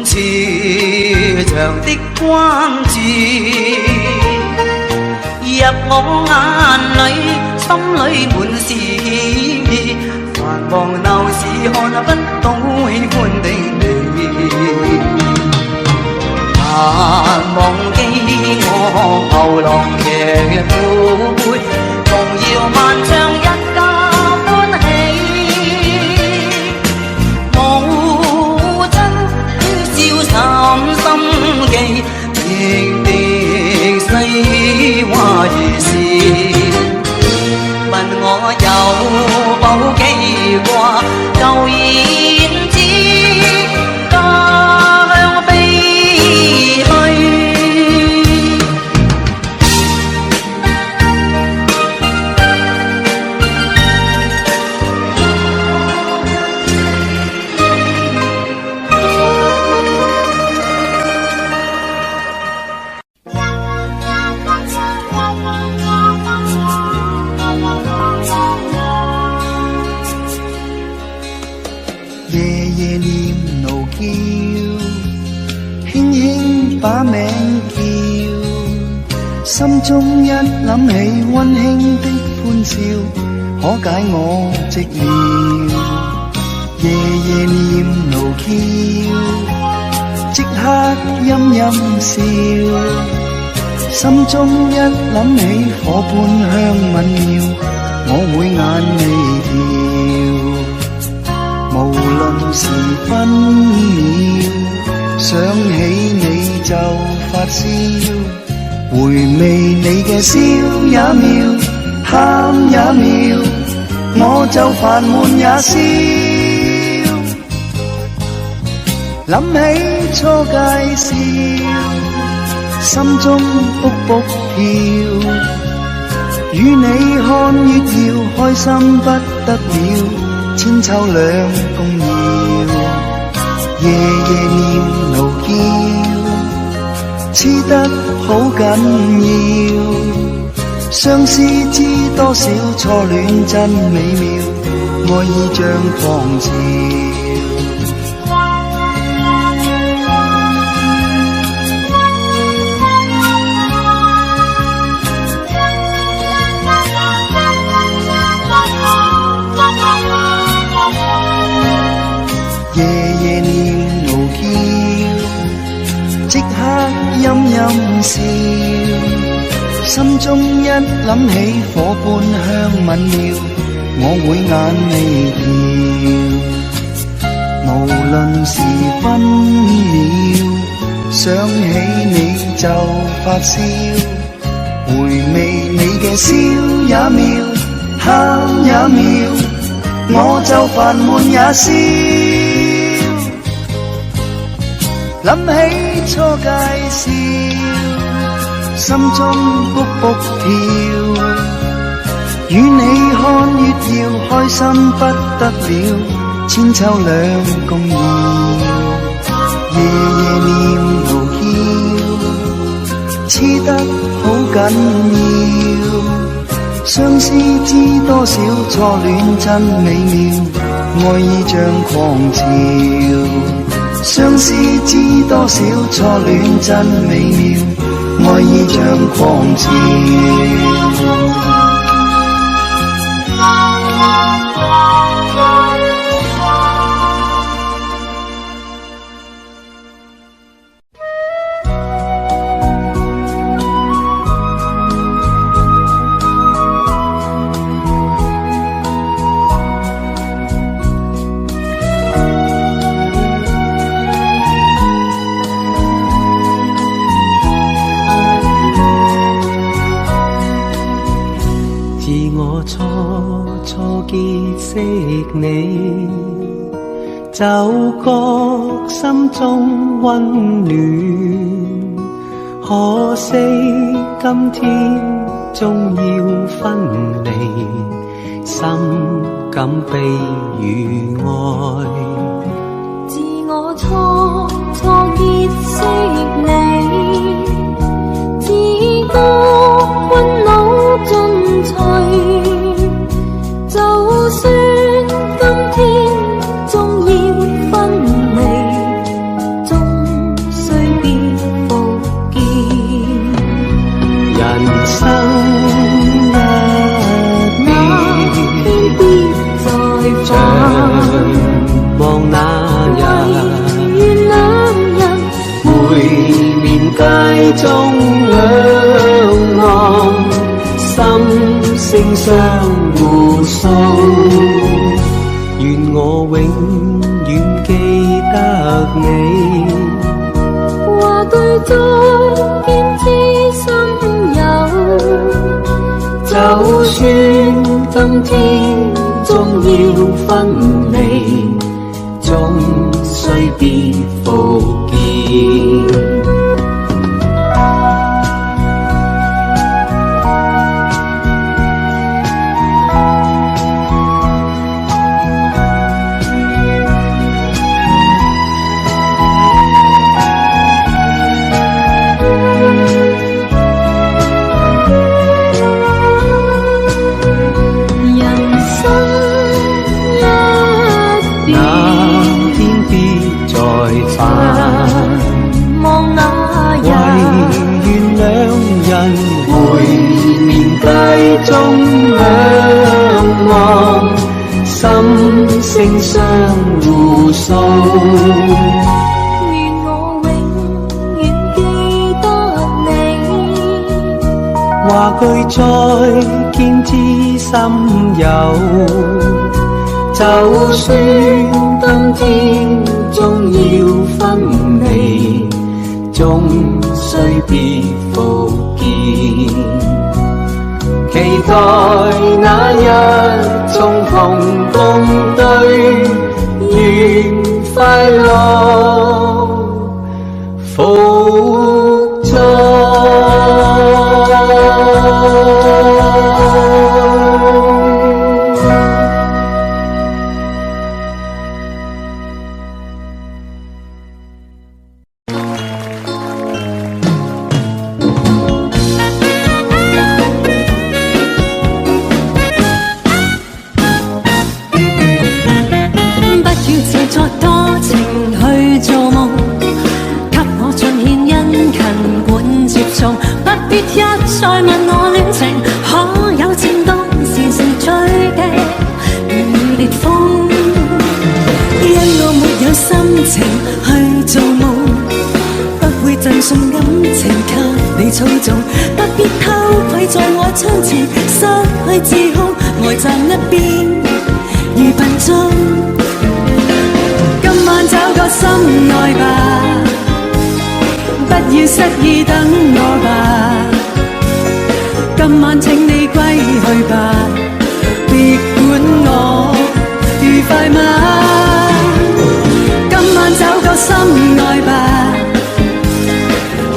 慈祥的關注，入我眼裏，心裏滿是喜意，繁忙鬧市看不到喜歡的你。難忘記我牛郎騎虎背，童謠漫唱一家歡喜。深心記，明明細話如是，問我有否記掛舊燕子，家鄉飛去。把名叫，心中一諗起溫馨的歡笑，可解我寂寥。夜夜念奴嬌，即刻陰陰笑，心中一諗起伙伴香吻妙，我會眼眉跳。無論是分秒，想起你就發燒，回味你嘅笑也妙，喊也妙，我就煩悶也消。諗起初介紹，心中卜卜跳，與你看月曜，開心不得了，千秋兩共遙。夜夜念奴嬌，黐得好緊要。相思知多少初戀真美妙，愛意像狂潮。夜夜念奴嬌，即刻陰陰笑，心中一諗起火般香吻了，我會眼眉跳。無論是分秒，想起你就發燒，回味你嘅笑也妙，喊也妙，我就煩悶也消。諗起初介紹，心中卜卜跳，與你看月曜，開心不得了，千秋兩共搖。夜夜念奴嬌，黐得好緊要，相思知多少初戀真美妙，愛意像狂潮。相思知多少初戀真美妙，愛意像狂潮。你就覺心中溫暖，可惜今天終要分離，心感悲與愛。自我初結識你，自覺困惱盡除，就算今天終要分離，終須別復見。人生一天必再返，望那日願兩人會面街中兩岸，心聲相互訴。願我永遠記得你，話句再見知心友，就算今天終要分離，終須別復見。望那日，唯願兩人會面街中兩岸，心聲相互訴。願我永遠記得你，話句再見知心友，就算今天終要分離，終須別復見。期待那日重逢共對，願快樂復再。必一再問我戀情可有漸凍，時時追擊如烈風。因我沒有心情去做夢，不會贈送感情給你操縱，不必偷窺在我窗前，失去自控，呆站一邊如笨鐘。今晚找個心愛吧，不要失意等我吧。今晚請你歸去吧，別管我愉快嗎？今晚找個心愛吧，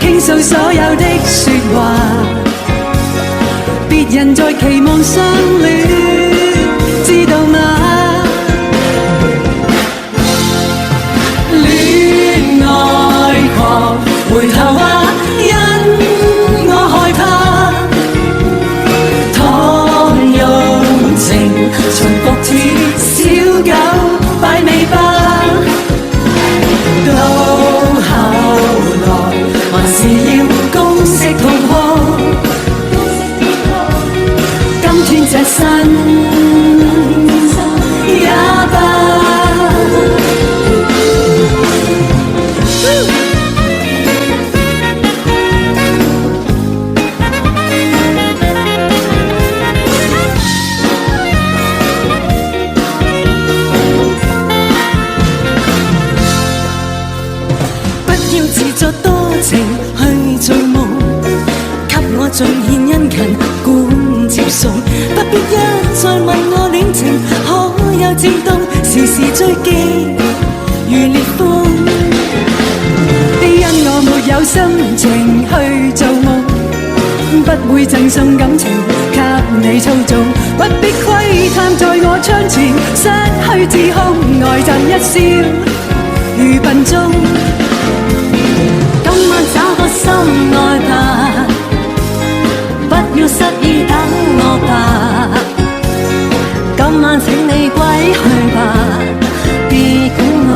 傾訴所有的說話，別人在期望相戀，知道嗎？戀愛狂，回頭啊，因我害怕，倘用情重複似小狗擺尾巴。到後來還是要公式同學，今天這身也罷。盡獻殷勤管接送，不必一再問我戀情可有漸凍，時時追擊如烈風。因我沒有心情去做夢，不會贈送感情給你操縱，不必窺探在我窗前，失去自控，呆站一笑如笨鐘。今晚找個心愛吧，不要失意等我吧，今晚請你歸去吧，別管我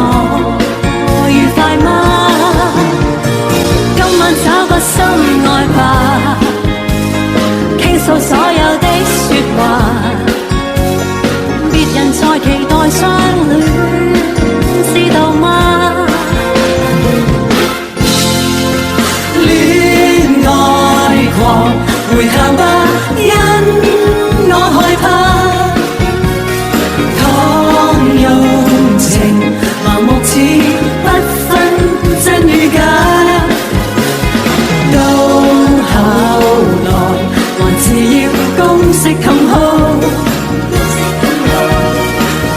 愉快嗎？今晚找個心愛吧，傾訴所有的說話，別人在期待相戀，知道嗎？戀愛狂，回頭吧，因我害怕，倘用情盲目似不分真與假，到後來還是要公式同號，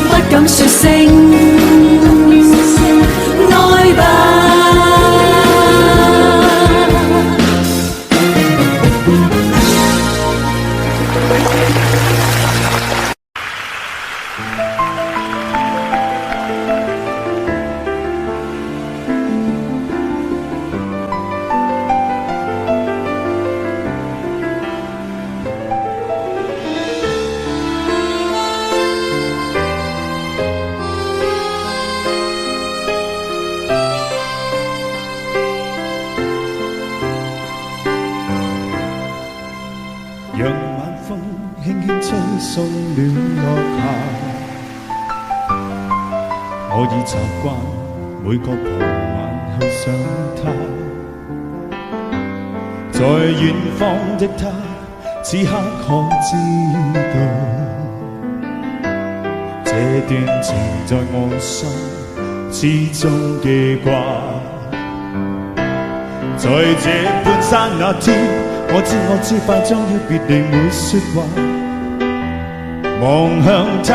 不敢說聲愛吧。讓晚風輕輕吹送暖落下，我已習慣每個傍晚去想他，在遠方的他此刻可知道，這段情在我心始終記掛，在這半山那天我知快將要別離沒說話，望向他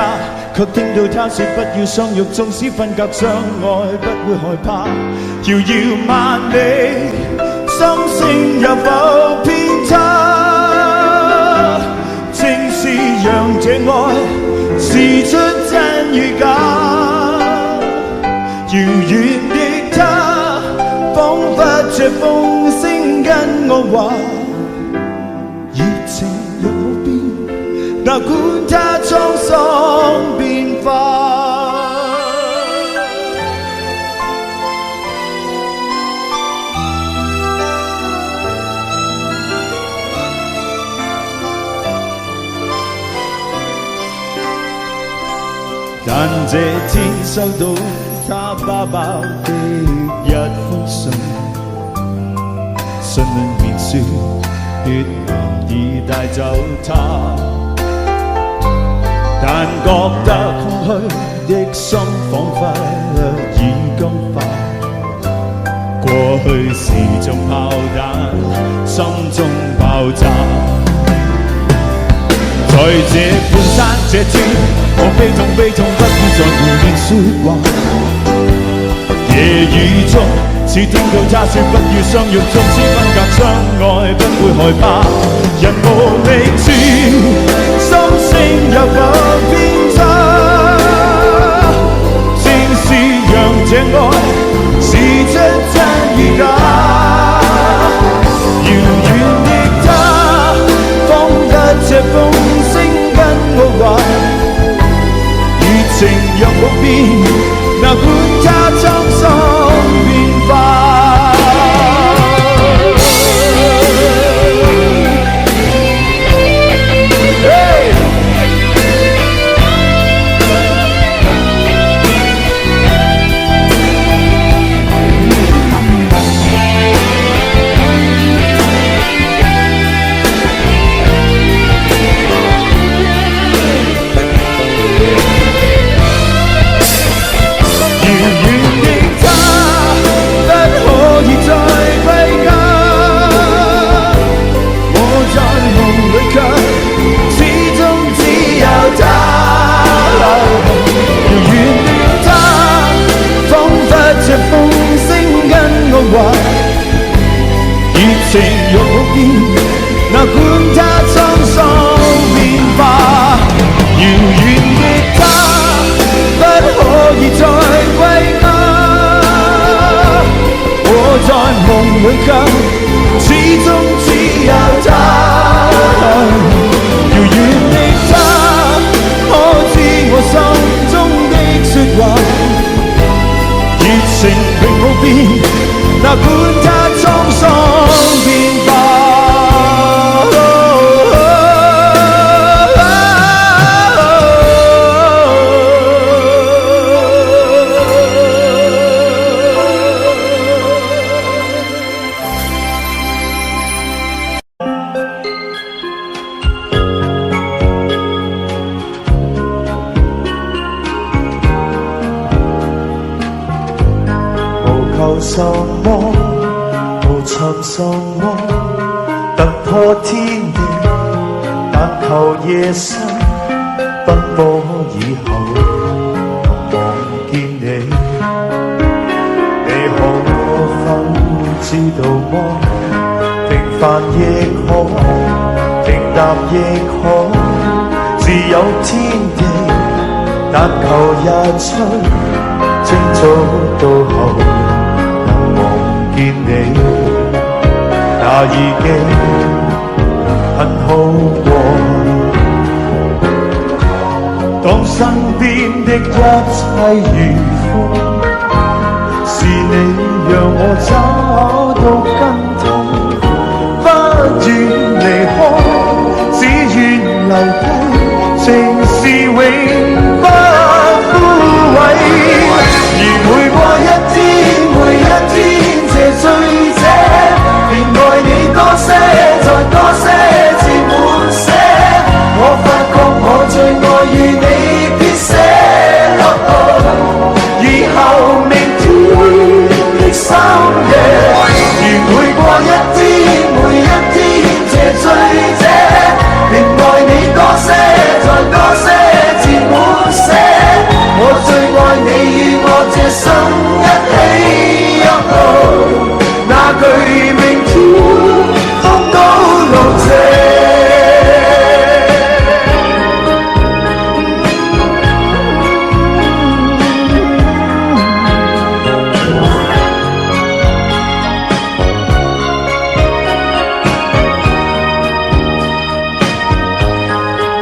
卻聽到他說不要相遇，縱使分隔相愛不會害怕，遙遙萬里心聲有否偏差，正是讓這愛試出真與假，遙遠的他彷彿着風聲跟我話，哪管它滄桑變化，但這天收到他爸爸的一封信，信裏面說血癌已帶走他，但覺得空虛的心彷彿已金化，過去是種炮彈，心中爆炸。在這半山這天，我悲痛悲痛，不要再胡亂說話。夜雨中，似聽到他說不要相擁，縱使分隔相愛，不會害怕。人無力處，心聲也不偏差。正是讓這愛是真真與假。遙遠的他，仿得這風聲跟我話，餘情若冇變，哪管它滄桑變化。情若冇變，哪管它滄桑變化。遙遠的他，不可以再歸家。我在夢裏卻始終只有他。遙遠的他，可知我心中的說話？熱情永冇變，哪管它滄桑變化。無求什麼，無尋什麼，突破天地，但求夜深奔波以後能望見你。你可否知道麼？平凡亦可，平淡亦可，自有天地，但求日出清早到後能望見你，那已經很好過。當身邊的一切如風，是你讓我找到根頭，不願離開，只願留低，情是永不枯萎。而每過一天，每一天這醉者，便愛你多些，再多些，至滿瀉。我發覺我最愛與你編寫，以後明天的深夜。而每過一天，每一天這醉者，便愛你多些，再多些，至滿瀉。我最愛你與我這生一起，那句明天風高路斜。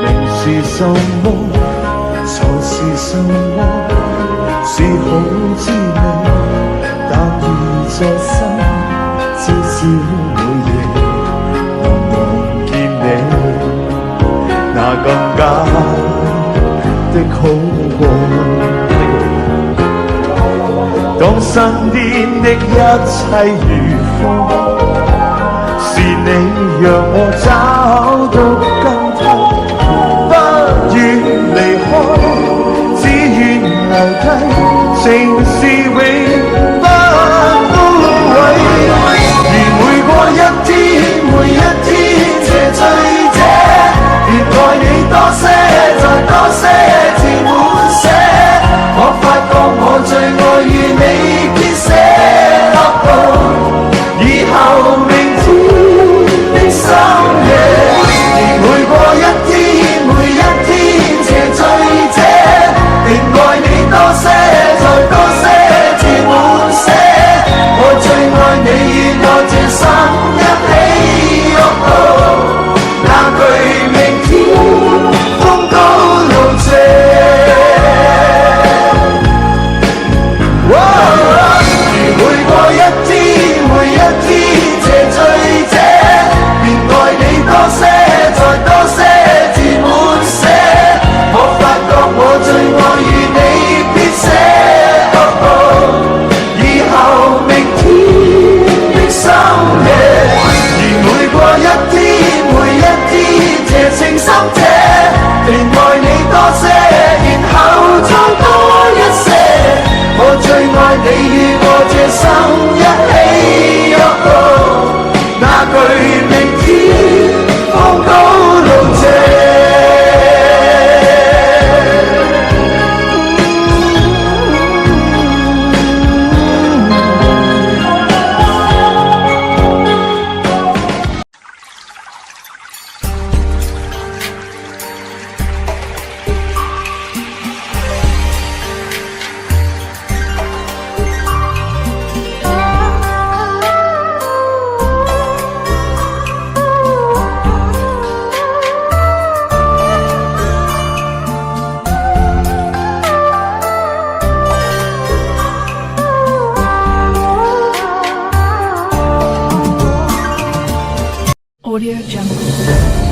明是什麼，錯是什麼，是好滋味，但願這生至少每夜能望見你，那更加的好過。身邊的一切如風，是你讓我找到根頭，不願離開，只願留低，情是永不枯萎。如每過一天，每一天這醉者，越愛你多些，再多些至滿瀉。我發覺我最愛與你編寫樂譜，以後明天的深夜，而每過一天，每一天這醉者，定愛你多些，再多些至滿瀉。我最愛你與我這生一起樂譜，那句明天風高路斜。如每過一天，每一天這醉者，便愛你多些，再多些至滿瀉。我發覺我最愛與你編寫樂譜，以後明天的深夜。如每過一天，每一天這情深者，便愛你多些，然後再多一些。我最愛你與我這生一起樂譜，那句明天風高路斜。Audio Jungle.